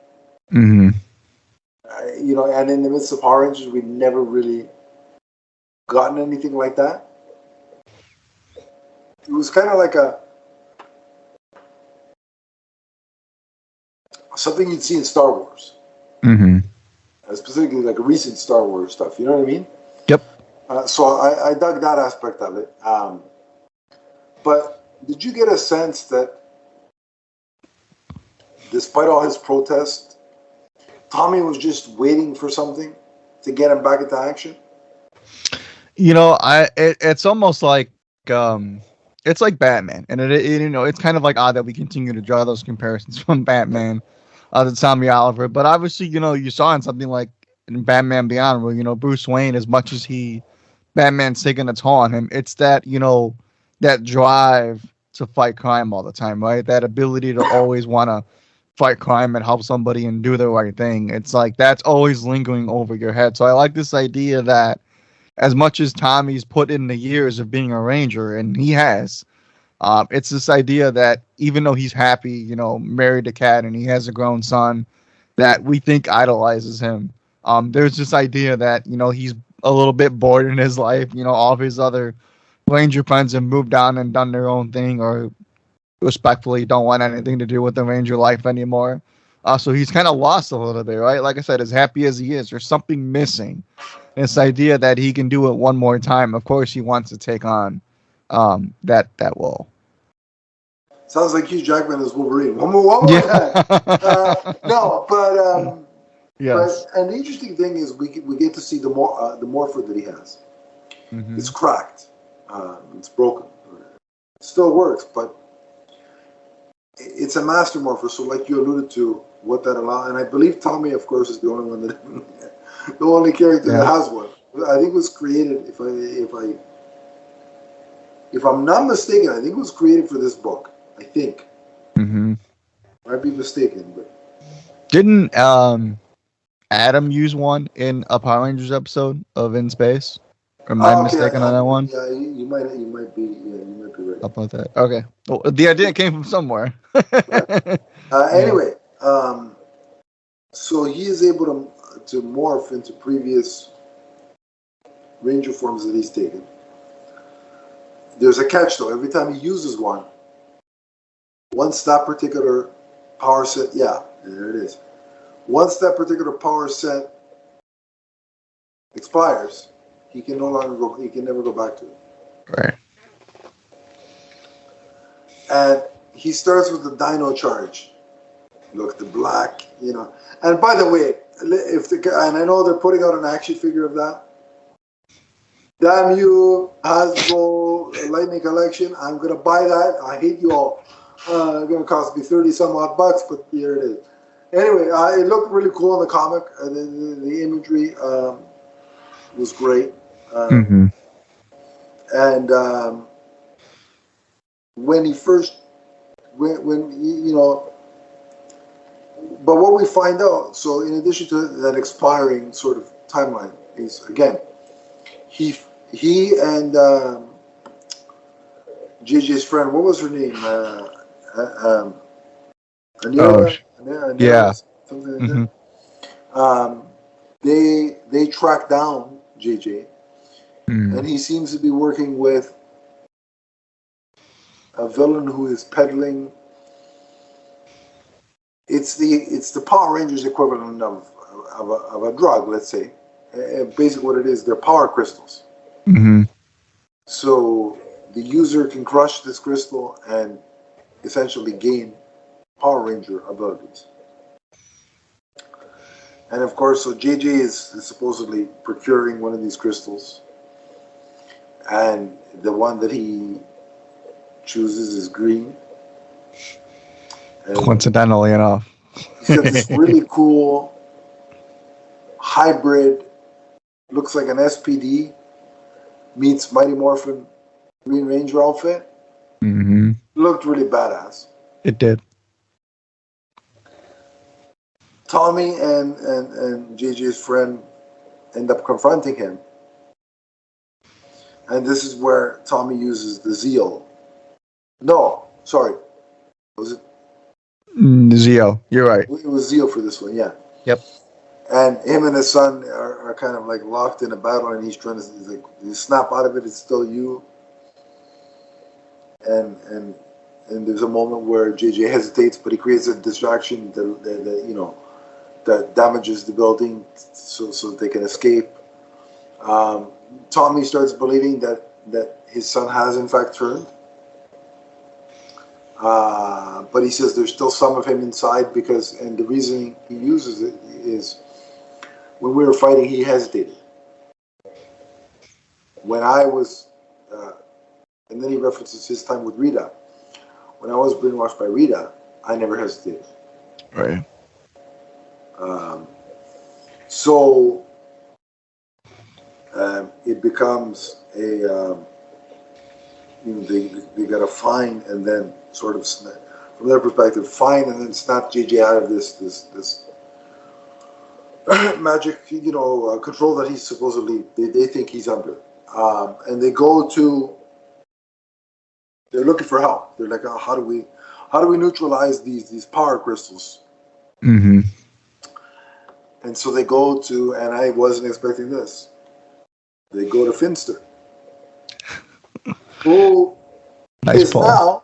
You know, and in the midst of Power Rangers, we'd never really gotten anything like that. It was kind of like something you'd see in Star Wars. Specifically like a recent Star Wars stuff, you know what I mean? Yep. So I dug that aspect of it. But did you get a sense that despite all his protests, Tommy was just waiting for something to get him back into action? You know, it's almost like it's like Batman, and it you know, it's kind of like odd that we continue to draw those comparisons from Batman to Tommy Oliver. But obviously, you know, you saw in something like in Batman Beyond, where, you know, Bruce Wayne, as much as Batman's taking a toll on him, it's that, you know, that drive to fight crime all the time, right? That ability to always want to fight crime and help somebody and do the right thing. It's like that's always lingering over your head. So I like this idea that as much as Tommy's put in the years of being a Ranger, and he has, it's this idea that even though he's happy, you know, married to Kat, and he has a grown son that we think idolizes him, there's this idea that, you know, he's a little bit bored in his life. You know, all of his other Ranger friends have moved on and done their own thing, or respectfully don't want anything to do with the Ranger life anymore. So he's kind of lost a little bit, right? Like I said, as happy as he is, there's something missing. This idea that he can do it one more time. Of course, he wants to take on that role. Sounds like Hugh Jackman as Wolverine. One more time. No, but yes. But an interesting thing is we get to see the morpher that he has. It's cracked. It's broken. It still works, but it's a master morpher. So, like you alluded to, what that allows, and I believe Tommy, of course, is the only one the only character that has one. I think it was created, if I'm not mistaken, I think it was created for this book. I think. Might be mistaken, but didn't Adam use one in a Power Rangers episode of In Space? Or am I mistaken on that one? Yeah, you might be right. Up like that. Okay. Well, the idea came from somewhere. Anyway, so he is able to morph into previous Ranger forms that he's taken. There's a catch though. Every time he uses one, once that particular power set, there it is. Once that particular power set expires, he can never go back to it. Right. And he starts with the dino charge. Look, the black, you know. And by the way, and I know they're putting out an action figure of that. Damn you, Hasbro Lightning Collection. I'm going to buy that. I hate you all. It's going to cost me 30 some odd bucks, but here it is. Anyway, it looked really cool in the comic. The imagery was great. And when he first, when you know, but what we find out, so in addition to that expiring sort of timeline, is again, he and JJ's friend, what was her name? Anila, yeah, something like that. They track down JJ, and he seems to be working with a villain who is peddling. It's the Power Rangers equivalent of a drug, let's say, basically what it is, they're power crystals. Mm-hmm. So the user can crush this crystal and essentially gain Power Ranger abilities. And of course, so JJ is supposedly procuring one of these crystals. And the one that he chooses is green. And coincidentally enough. he's got this really cool hybrid, looks like an SPD meets Mighty Morphin Green Ranger outfit. Mm-hmm. Looked really badass. It did. Tommy and JJ's friend end up confronting him. And this is where Tommy uses the Zeal. No, sorry. Was it? Zeo, you're right. It was Zeal for this one, yeah. Yep. And him and his son are kind of like locked in a battle, and he's trying to you snap out of it. It's still you. And there's a moment where JJ hesitates, but he creates a distraction that damages the building, so that they can escape. Tommy starts believing that his son has in fact turned. But he says there's still some of him inside and the reasoning he uses it is when we were fighting, he hesitated. When I was, and then he references his time with Rita. When I was brainwashed by Rita, I never hesitated. Right. So it becomes a, they got to find and then sort of, from their perspective, find and then snap JJ out of this magic, control that he's supposedly, they think he's under. And they go to, they're looking for help. They're like, how do we neutralize these power crystals? Mm-hmm. And so they go to, and I wasn't expecting this. They go to Finster, who nice is now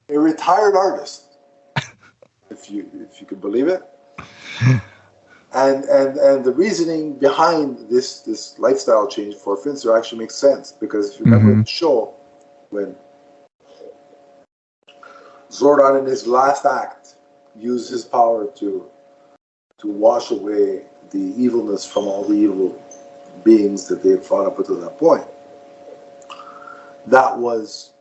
a retired artist, if you could believe it. And the reasoning behind this lifestyle change for Finster actually makes sense, because if you remember the show, when Zordon in his last act used his power to wash away the evilness from all the evil beings that they had fought up until that point. That was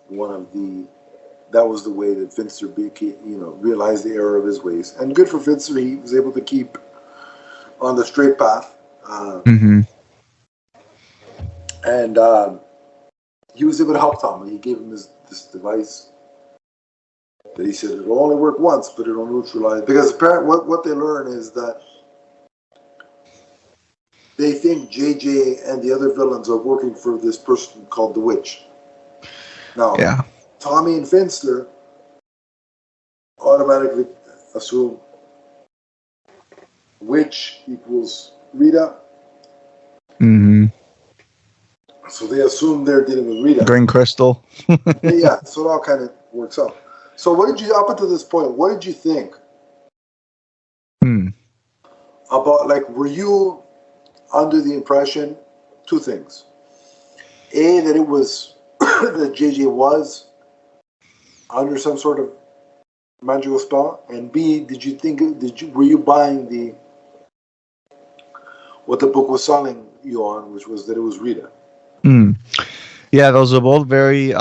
the way that Finster realized the error of his ways. And good for Finster, he was able to keep on the straight path. And he was able to help Tommy. He gave him this device that he said it'll only work once, but it'll neutralize. Because apparently what they learn is that they think JJ and the other villains are working for this person called the Witch. Now, Tommy and Finster automatically assume Witch equals Rita. Mm-hmm. So they assume they're dealing with Rita. Green Crystal. Yeah, so it all kind of works out. So up until this point, what did you think about, were you under the impression, two things. A, that it was, that JJ was under some sort of magical spell, and B, were you buying what the book was selling you on, which was that it was Rita? Yeah, those are both very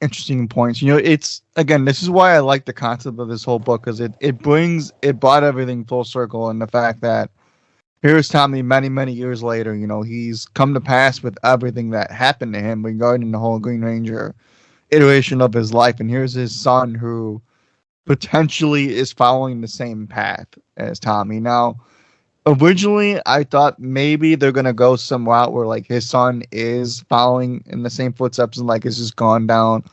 interesting points. It's, again, this is why I like the concept of this whole book, because it brought everything full circle, in the fact that here's Tommy many, many years later. He's come to pass with everything that happened to him regarding the whole Green Ranger iteration of his life, and here's his son who potentially is following the same path as Tommy. Now, originally, I thought maybe they're going to go some route where, his son is following in the same footsteps and, has just gone down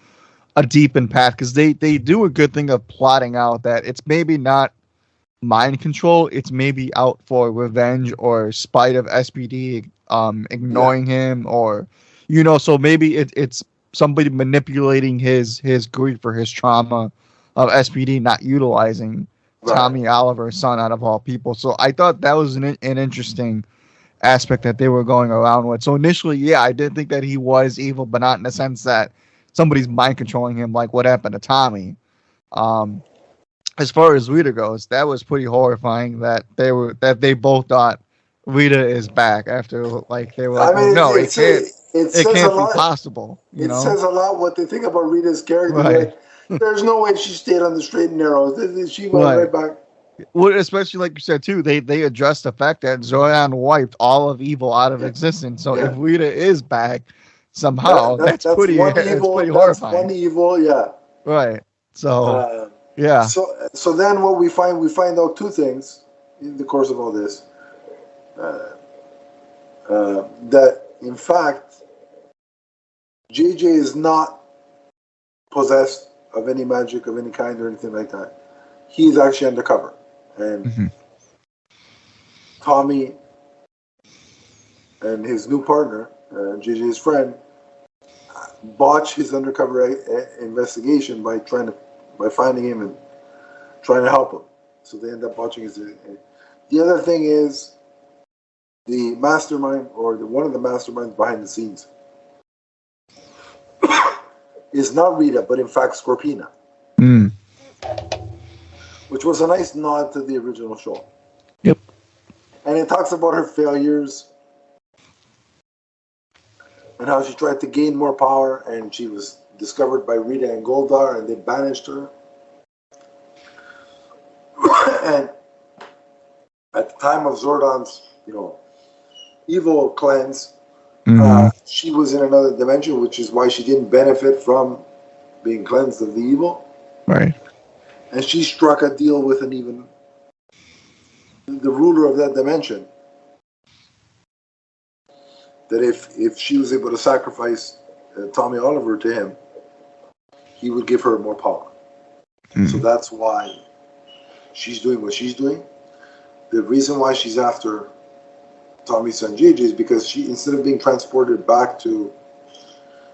a deepened path. Because they do a good thing of plotting out that it's maybe not mind control, it's maybe out for revenge or spite of SPD ignoring him, or, so maybe it's somebody manipulating his grief or his trauma of SPD not utilizing Right. Tommy Oliver's son out of all people. So I thought that was an interesting aspect that they were going around with. So initially, yeah, I did think that he was evil, but not in the sense that somebody's mind controlling him, like what happened to Tommy. Um, as far as Rita goes, that was pretty horrifying that they both thought Rita is back after like they were I like, well, mean, no, it it says a can't be lot. possible, you It know? says a lot what they think about Rita's character. They're Right, like, there's no way she stayed on the straight and narrow. She went right. right back. Well, especially like you said too, they addressed the fact that Zordon wiped all of evil out of Yeah, existence. So if yeah. Rita is back That, somehow, that that's one that's evil. pretty That's one horrifying. evil. Yeah. Right. So Uh, yeah. so then what we find out two things in the course of all this. Uh, that in fact JJ is not possessed of any magic of any kind or anything like that. He's actually undercover, and Hmm. Tommy and his new partner, JJ's friend, botch his undercover investigation by finding him and trying to help him. So they end up botching his. The other thing is the mastermind or one of the masterminds behind the scenes is not Rita, but in fact Scorpina, Mm. which was a nice nod to the original show. Yep. And it talks about her failures and how she tried to gain more power, and she was discovered by Rita and Goldar, and they banished her. And at the time of Zordon's, evil cleanse, she was in another dimension, which is why she didn't benefit from being cleansed of the evil. Right. And she struck a deal with the ruler of that dimension, that if she was able to sacrifice Tommy Oliver to him, he would give her more power. So that's why she's doing what she's doing. The reason why she's after Tommy's son JJ is because she, instead of being transported back to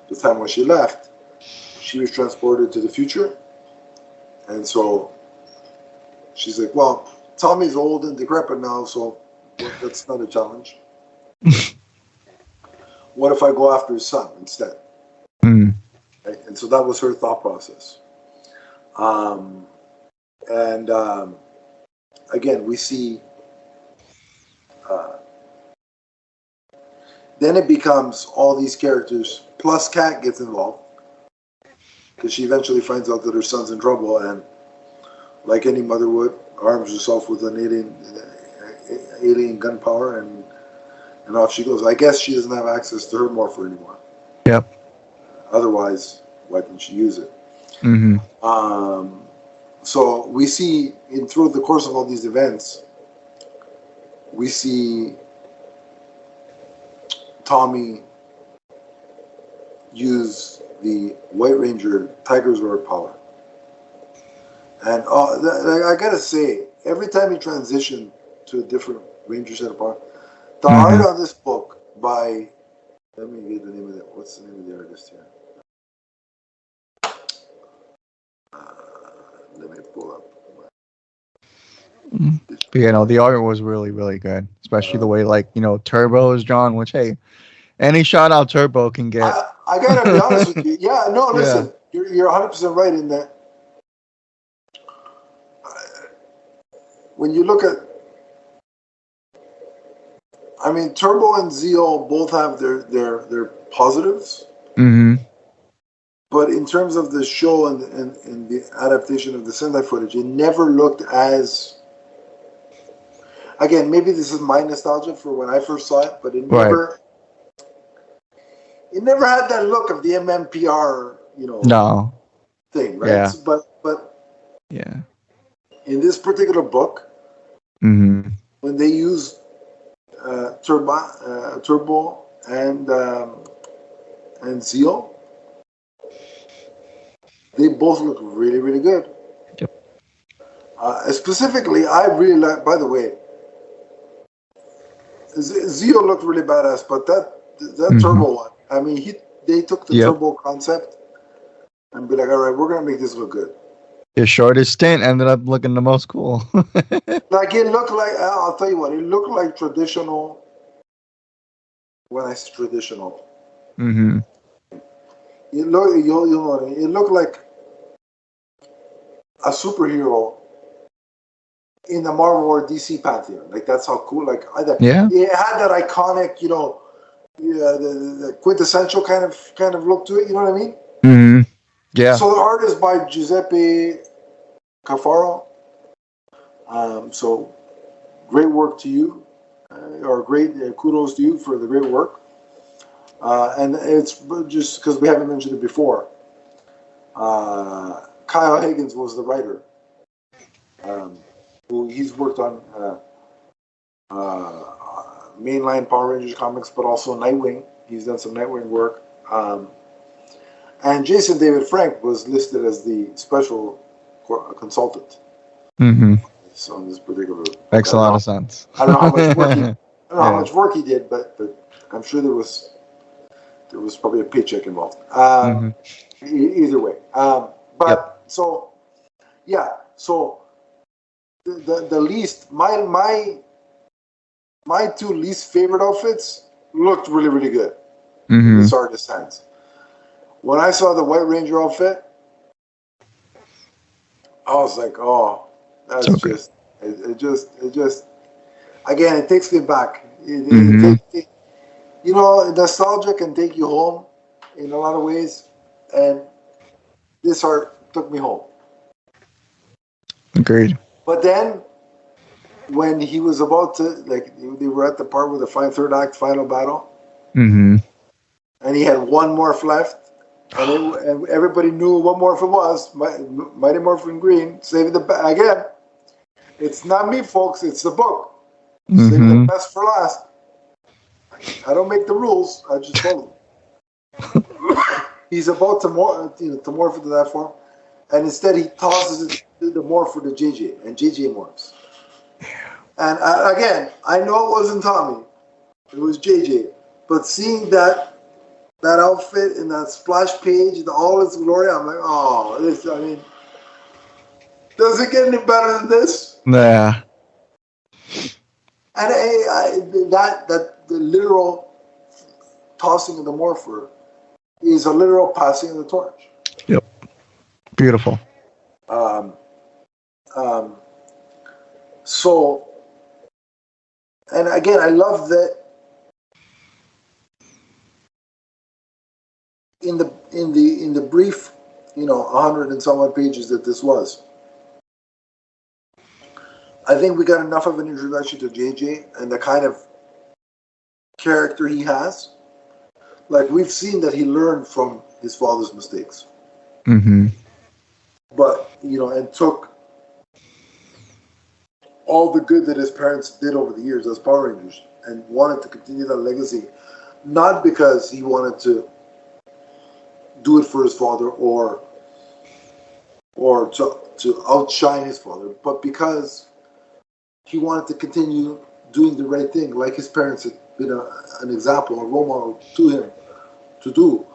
the time when she left, she was transported to the future. And so she's like, well, Tommy's old and decrepit now, so that's not a challenge. What if I go after his son instead? Right? And so that was her thought process. Again, we see then it becomes all these characters, plus Kat gets involved, because she eventually finds out that her son's in trouble, and like any mother would, arms herself with an alien gun power, and off she goes. I guess she doesn't have access to her morpher anymore. Yep. Otherwise, why didn't she use it? Mm-hmm. So we see, through the course of all these events, we see Tommy use the White Ranger Tiger Zord power. And I gotta say, every time he transitioned to a different Ranger set of power, the art on this book by, let me get the name of it. What's the name of the artist here? Let me pull up. But yeah, no, the art was really, really good, especially the way Turbo is drawn. Which, hey, any shout out Turbo can get. I gotta be honest with you. Yeah, no, listen, Yeah. you're 100% right in that. When you look at, I mean, Turbo and Zeo both have their positives. Mm-hmm. But in terms of the show and the adaptation of the Sendai footage, it never looked as. Again, maybe this is my nostalgia for when I first saw it, but it never had that look of the MMPR, No. thing, right? Yeah. So, but Yeah. in this particular book, Mm-hmm. when they use Turbo and Zeo, they both look really, really good. Yep. Specifically, I really like. By the way, Zeo looked really badass, but that Turbo one. I mean, they took the Turbo concept and be like, all right, we're gonna make this look good. His shortest stint ended up looking the most cool. Like it looked like, I'll tell you what, it looked like traditional. When I say traditional, Mm-hmm. it looked like a superhero in the Marvel or DC pantheon. Like that's how cool. Like Yeah. it had that iconic, the quintessential kind of look to it. You know what I mean? Mm-hmm. Yeah. So the art is by Giuseppe Cafaro. So great work to you, or great kudos to you for the great work. And it's just because we haven't mentioned it before. Kyle Higgins was the writer. Who he's worked on mainline Power Rangers comics, but also Nightwing. He's done some Nightwing work. And Jason David Frank was listed as the special consultant. Mm-hmm. So on this particular book. Makes a lot of sense. I don't know how much work how much work he did, but I'm sure there was probably a paycheck involved. Mm-hmm. Either way, but Yep. so yeah, so the least my two least favorite outfits looked really, really good in this artist's hands. When I saw the White Ranger outfit, I was like, "Oh, that's So good. it just again, it takes me back. Nostalgia can take you home in a lot of ways, and this art took me home." Agreed. But then, when he was about to, like, they were at the part with the third act final battle, Mm-hmm. and he had one morph left, and everybody knew what morph it was. Mighty Morphin Green, saving the again. It's not me, folks. It's the book. Saving the best for last. I don't make the rules. I just follow them. He's about to morph into that form, and instead he tosses the morpher to JJ, and JJ morphs. And again, I know it wasn't Tommy; it was JJ. But seeing that outfit in that splash page in all its glory, I'm like, oh, this. I mean, does it get any better than this? Yeah. And that the literal tossing of the morpher is a literal passing of the torch. Yep. Beautiful. So, and again, I love that in the brief, 100 and some odd pages that this was. I think we got enough of an introduction to JJ and the kind of character he has. Like, we've seen that he learned from his father's mistakes. Mm-hmm. But, and took all the good that his parents did over the years as Power Rangers and wanted to continue that legacy. Not because he wanted to do it for his father or to outshine his father, but because he wanted to continue doing the right thing, like his parents had been an example, a role model to him to do.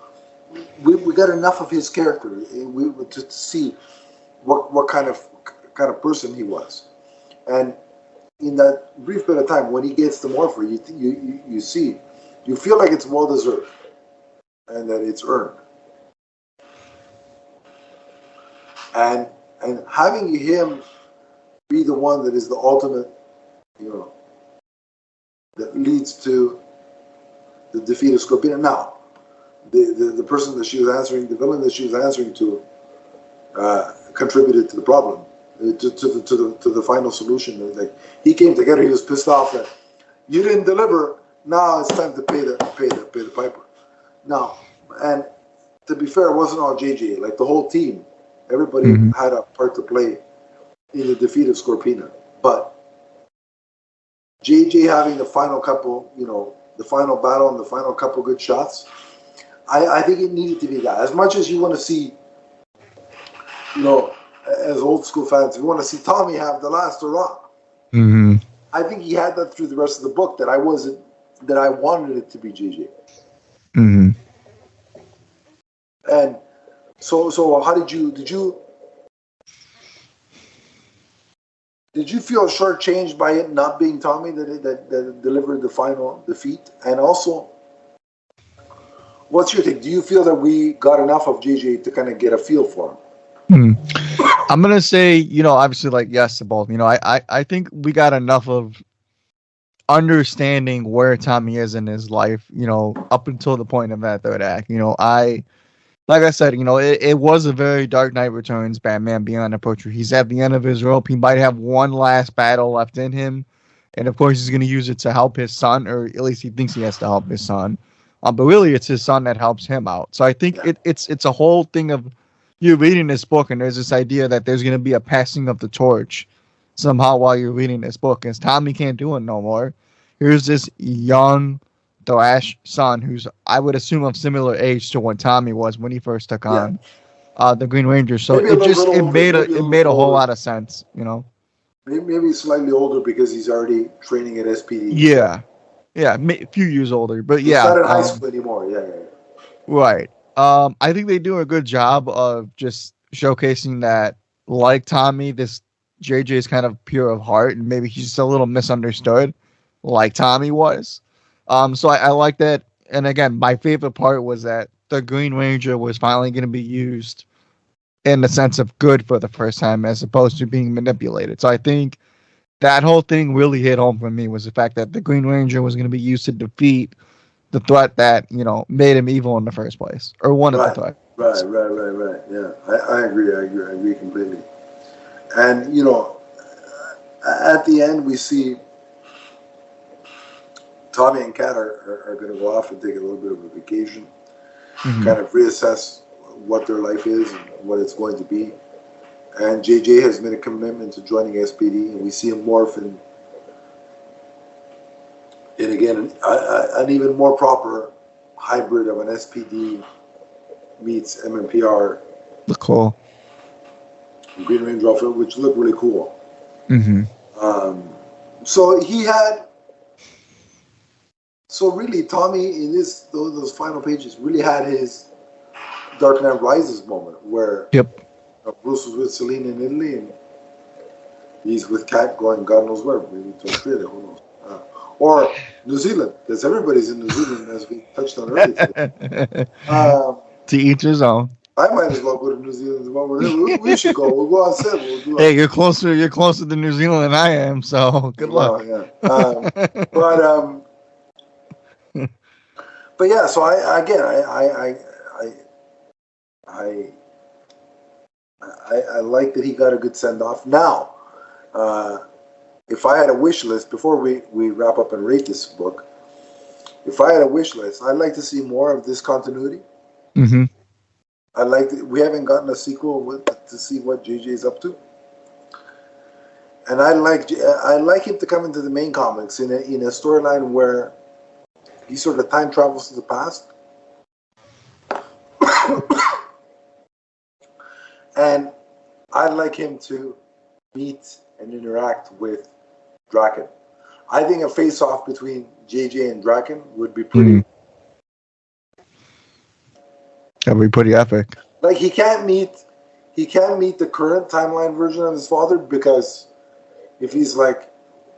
We got enough of his character to see what kind of person he was, and in that brief bit of time when he gets the morpher, you feel like it's well deserved and that it's earned, and having him be the one that is the ultimate, that leads to the defeat of Scorpina. Now, the person that she was answering, the villain that she was answering to, contributed to the problem, to the final solution. Like, he came together, he was pissed off that you didn't deliver. Now it's time to pay the piper. Now, and to be fair, it wasn't all JJ. Like, the whole team, everybody had a part to play in the defeat of Scorpina. But JJ having the final couple, the final battle and the final couple good shots, I think it needed to be that. As much as you want to see, as old school fans, we want to see Tommy have the last hurrah. Mm-hmm. I think he had that through the rest of the book, that I wanted it to be JJ. Mm-hmm. And so how did you Did you feel shortchanged by it not being Tommy that delivered the final defeat? And also, what's your take? Do you feel that we got enough of JJ to kind of get a feel for him? I'm gonna say, obviously, like yes to both. I think we got enough of understanding where Tommy is in his life. Up until the point of that third act. Like I said, it was a very Dark Knight Returns Batman Beyond approach. He's at the end of his rope. He might have one last battle left in him, and of course, he's going to use it to help his son, or at least he thinks he has to help his son. But really, it's his son that helps him out. So I think it's a whole thing of you're reading this book, and there's this idea that there's going to be a passing of the torch somehow while you're reading this book, because Tommy can't do it no more. Here's this young Thrash son, who's I would assume of similar age to when Tommy was when he first took on the Green Ranger. So it made a whole lot of sense, Maybe slightly older because he's already training at SPD. Yeah, a few years older, but he's not in high school anymore. Yeah. Right. I think they do a good job of just showcasing that, like Tommy, this JJ is kind of pure of heart, and maybe he's just a little misunderstood, like Tommy was. So I like that. And again, my favorite part was that the Green Ranger was finally going to be used in the sense of good for the first time, as opposed to being manipulated. So I think that whole thing really hit home for me, was the fact that the Green Ranger was going to be used to defeat the threat that, made him evil in the first place, or one of the threats. Right. Yeah, I agree completely. And, at the end, we see Tommy and Kat are going to go off and take a little bit of a vacation, kind of reassess what their life is and what it's going to be. And JJ has made a commitment to joining SPD, and we see him morph in again an even more proper hybrid of an SPD meets MMPR. Cool. Green Ranger outfit, which looked really cool. So really, Tommy in those final pages really had his Dark Knight Rises moment, where Bruce was with Selene in Italy, and he's with Kat going God knows where, maybe to Australia, who knows. Or New Zealand, because everybody's in New Zealand, as we touched on earlier today. To each his own. I might as well go to New Zealand as well. We should go. We'll go on set. Hey, you're closer to New Zealand than I am, so good luck. But yeah, so I like that he got a good send off. Now, if I had a wish list before we wrap up and rate this book, if I had a wish list, I'd like to see more of this continuity. We haven't gotten a sequel to see what JJ is up to, and I like him to come into the main comics in a storyline where he sort of time travels to the past, and I'd like him to meet and interact with Draken. I think a face-off between JJ and Draken would be pretty. That'd be pretty epic. Like he can't meet the current timeline version of his father, because if he's like,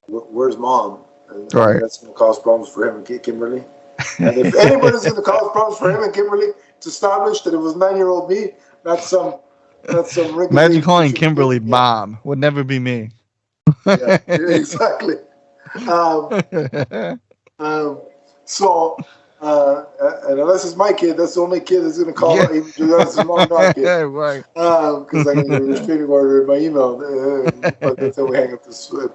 "Where's mom?" and that's going to cause problems for him and Kimberly. And if anybody's going to cause problems for him and Kimberly, to establish that it was 9-year-old me, not some. Imagine calling Kimberly mom. Would never be me. Yeah, exactly. And unless it's my kid, that's the only kid that's going to call him. That's his mom, not kid. Right. Because I get a restraining order in my email. But that's how we hang up this thing.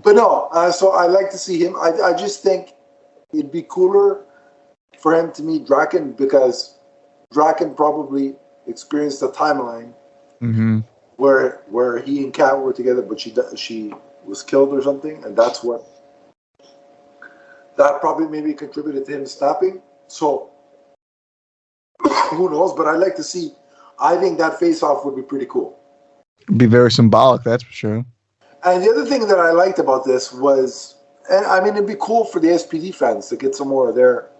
But no, so I like to see him. I just think it'd be cooler for him to meet Draken, because Draken probably experienced a timeline where he and Kat were together, but she was killed or something, and that probably maybe contributed to him snapping. So who knows? But I'd like to see. I think that face-off would be pretty cool. It'd be very symbolic, that's for sure. And the other thing that I liked about this was, and I mean, it'd be cool for the SPD fans to get some more of their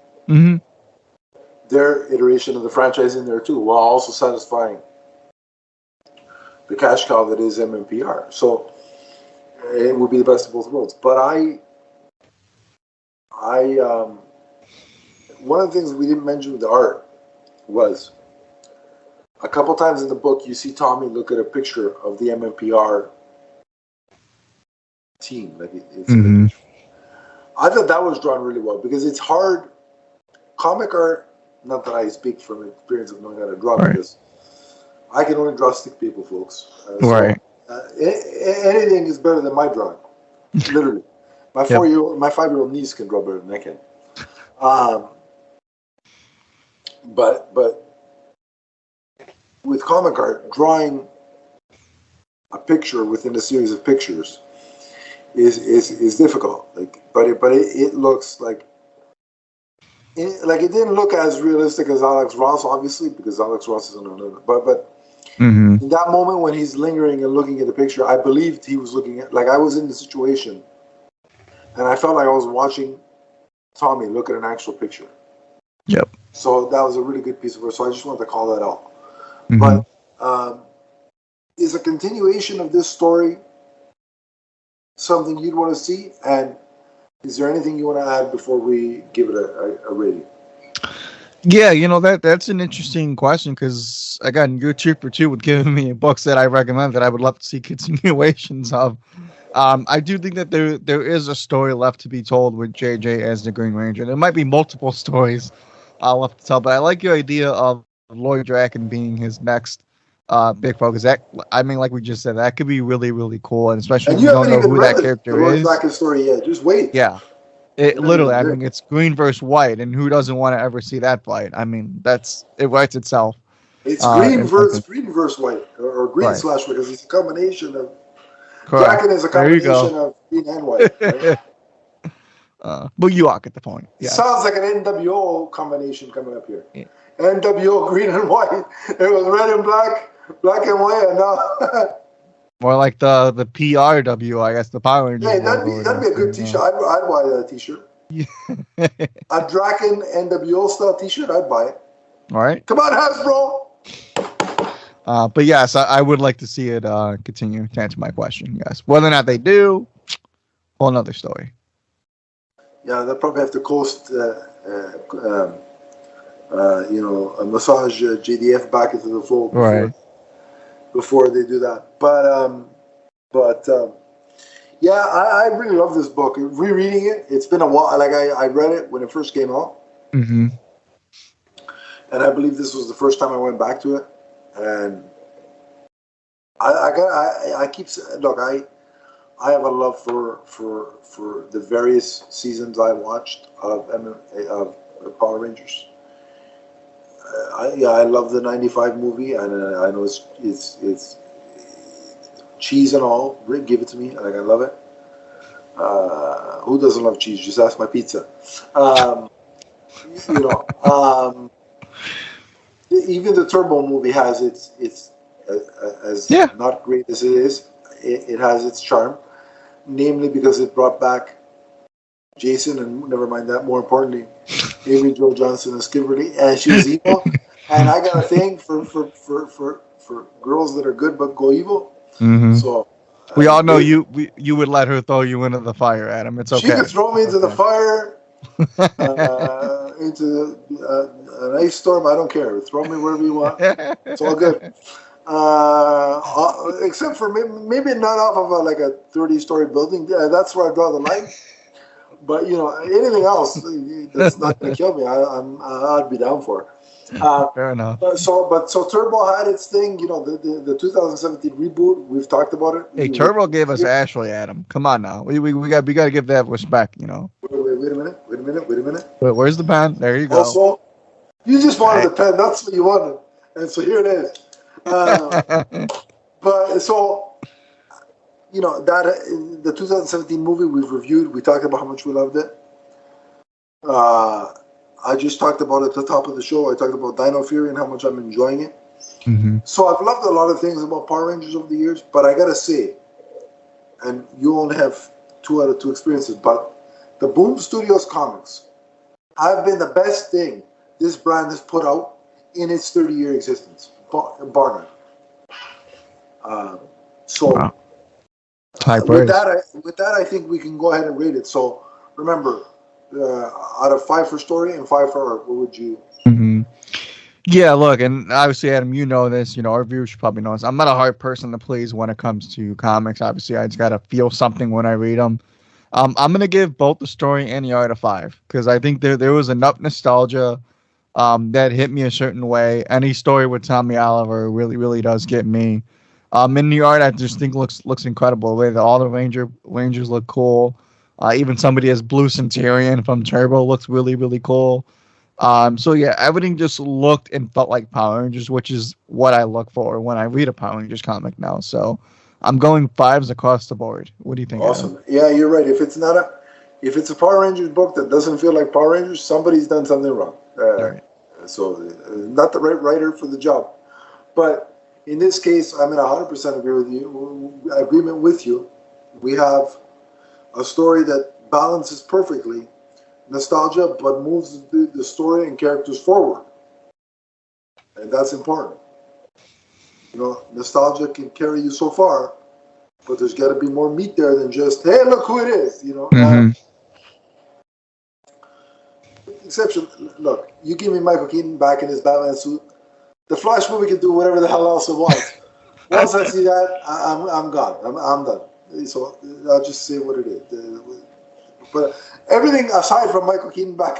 iteration of the franchise in there too, while also satisfying the cash cow that is MMPR. So it would be the best of both worlds. But one of the things we didn't mention with the art was a couple times in the book you see Tommy look at a picture of the MMPR team. Like it's I thought that was drawn really well because it's hard. Comic art, not that I speak from experience of knowing how to draw, because I can only draw stick people, folks. Right. Anything is better than my drawing. Literally, my 5-year-old niece can draw better than I can. But with comic art, drawing a picture within a series of pictures is difficult. But it looks like. It didn't look as realistic as Alex Ross, obviously, because Alex Ross is another. But in that moment when he's lingering and looking at the picture, I believed he was looking at, like I was in the situation, and I felt like I was watching Tommy look at an actual picture. Yep. So that was a really good piece of work. So I just wanted to call that out. But is a continuation of this story something you'd want to see? And is there anything you want to add before we give it a rating? Yeah, that's an interesting question because, again, you're cheaper too with giving me books that I recommend that I would love to see continuations of. I do think that there is a story left to be told with JJ as the Green Ranger. There might be multiple stories left to tell, but I like your idea of Lloyd Draken being his next big focus. That, I mean, like we just said, that could be really, really cool, and especially if you don't know who that character is. The Draken story yet? Just wait. Yeah, literally. I mean, it's green versus white, and who doesn't want to ever see that fight? I mean, it writes itself. It's green versus white, or green / white, because it's a combination of. Correct. Draken is a combination of green and white. Right? But you all get the point. Yeah. Sounds like an NWO combination coming up here. Yeah. NWO green and white. It was red and black and white, and now. More like the PRW, I guess, the Power Rangers. Yeah, that'd be a good T-shirt. I'd buy that T-shirt. A Draken NWO style T-shirt, I'd buy it. All right. Come on, Hasbro. But yes, I would like to see it continue. To answer my question, yes. Whether or not they do, whole another story. Yeah, they'll probably have to coast, massage JDF back into the fold before they do that. But I really love this book. Rereading it, it's been a while. Like I read it when it first came out, and I believe this was the first time I went back to it. And I keep saying, look, I have a love for the various seasons I watched of Power Rangers. I love the '95 movie, and I know it's cheese and all. Rick, give it to me. Like, I love it. Who doesn't love cheese? Just ask my pizza. Even the Turbo movie has its not great as it is. It has its charm, namely because it brought back Jason, and never mind that. More importantly, Amy Jo Johnson as Kimberly, and she was evil. And I got a thing for girls that are good but go evil. So we all know you would let her throw you into the fire, Adam. It's okay. She could throw me into the fire, into an ice storm. I don't care. Throw me wherever you want. It's all good. Except for maybe not off of a 30-story building. That's where I draw the line. But anything else that's not going to kill me, I'd be down for. Fair enough. So Turbo had its thing. The 2017 reboot. We've talked about it. Hey, Turbo gave us Ashley, Adam. Come on now. We got to give that respect. Wait a minute. Wait, where's the pen? There you go. Also, you just wanted the pen. That's what you wanted, and so here it is. But so. That the 2017 movie we've reviewed, we talked about how much we loved it. I just talked about it at the top of the show. I talked about Dino Fury and how much I'm enjoying it. So I've loved a lot of things about Power Rangers over the years, but I gotta say, and you only have 2 out of 2 experiences, but the Boom Studios comics have been the best thing this brand has put out in its 30-year existence, bar none. So Wow. High with praise. that, I think we can go ahead and rate it. So remember, out of 5 for story and 5 for art, what would you? Mm-hmm. Yeah, look, and obviously, Adam, you know this. Our viewers should probably know this. I'm not a hard person to please when it comes to comics. Obviously, I just gotta feel something when I read them. I'm gonna give both the story and the art a 5 because I think there was enough nostalgia that hit me a certain way. Any story with Tommy Oliver really does get me. In the art, I just think looks incredible. The way that all the Rangers look cool. Even somebody as Blue Centurion from Turbo looks really cool. So yeah, everything just looked and felt like Power Rangers, which is what I look for when I read a Power Rangers comic now. So I'm going 5s across the board. What do you think, Adam? Awesome. Yeah, you're right. If it's a Power Rangers book that doesn't feel like Power Rangers, somebody's done something wrong. All right. So not the right writer for the job. But in this case, I'm in 100% agreement with you. We have a story that balances perfectly nostalgia, but moves the story and characters forward, and that's important. Nostalgia can carry you so far, but there's got to be more meat there than just, hey, look who it is. Mm-hmm. Exception. Look, you give me Michael Keaton back in his Batman suit. The Flash movie can do whatever the hell else it wants. Once I see that, I'm gone. I'm done. So I'll just say what it is. But everything aside from Michael Keaton back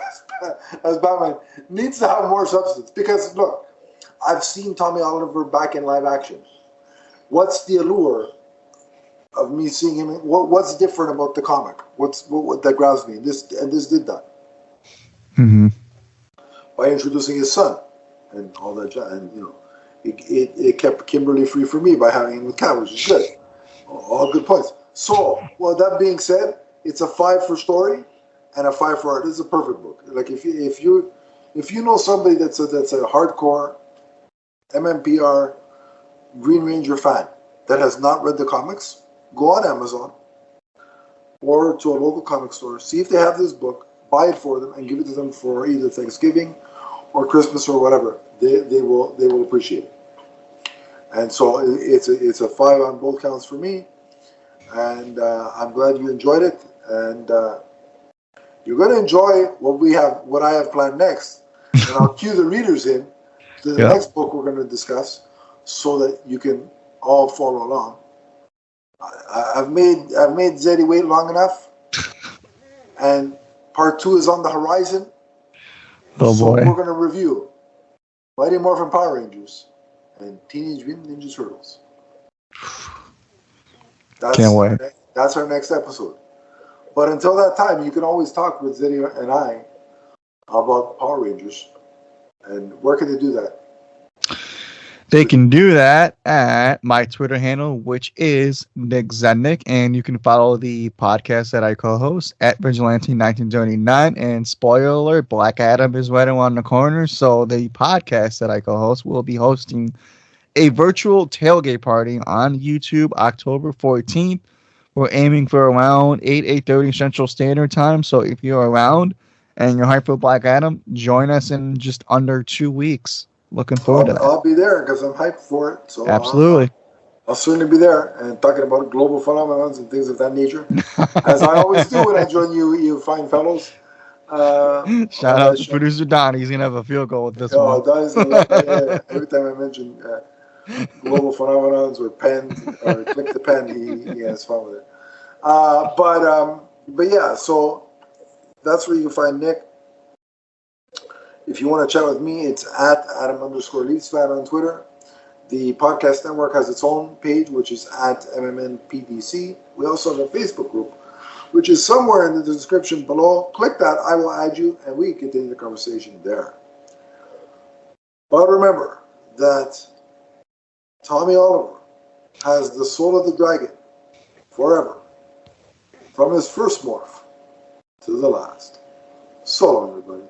as Batman needs to have more substance. Because look, I've seen Tommy Oliver back in live action. What's the allure of me seeing him? What's different about the comic? What that grabs me? This did that. Mm-hmm. By introducing his son and all that, and it kept Kimberly free for me by having him with Cat, which is good. All good points. So, well, that being said, it's a 5 for story and a 5 for art. This is a perfect book. Like if you know somebody that's a hardcore MMPR Green Ranger fan that has not read the comics, go on Amazon or to a local comic store, see if they have this book, buy it for them, and give it to them for either Thanksgiving or Christmas or whatever. They will appreciate it. And so it's a 5 on both counts for me. And I'm glad you enjoyed it. And you're going to enjoy what I have planned next. And I'll cue the readers in to the next book we're going to discuss, so that you can all follow along. I've made Zeddy wait long enough, and part 2 is on the horizon. Oh so boy. We're going to review Mighty Morphin Power Rangers and Teenage Mutant Ninja Turtles. Can't wait. That's our next episode. But until that time, you can always talk with Zeddy and I about Power Rangers. And where can they do that? They can do that at my Twitter handle, which is Nick Zednick, and you can follow the podcast that I co-host at Vigilante1939. And spoiler alert, Black Adam is right around the corner, so the podcast that I co-host will be hosting a virtual tailgate party on YouTube October 14th. We're aiming for around 8:30 Central Standard Time, so if you're around and you're hyped for Black Adam, join us in just under 2 weeks. Looking forward to that. I'll be there because I'm hyped for it. So absolutely. I'll certainly be there and talking about global phenomena and things of that nature, as I always do when I join you fine fellows. Shout out to producer Don. He's gonna have a field goal with this one. Donnie's gonna love that. Every time I mention global phenomenons or pens or click the pen, he has fun with it. But yeah, so that's where you can find Nick. If you want to chat with me, it's at Adam_LeafsFan on Twitter. The podcast network has its own page, which is at MMNPDC. We also have a Facebook group, which is somewhere in the description below. Click that, I will add you, and we can continue the conversation there. But remember that Tommy Oliver has the soul of the dragon forever, from his first morph to the last. So long, everybody.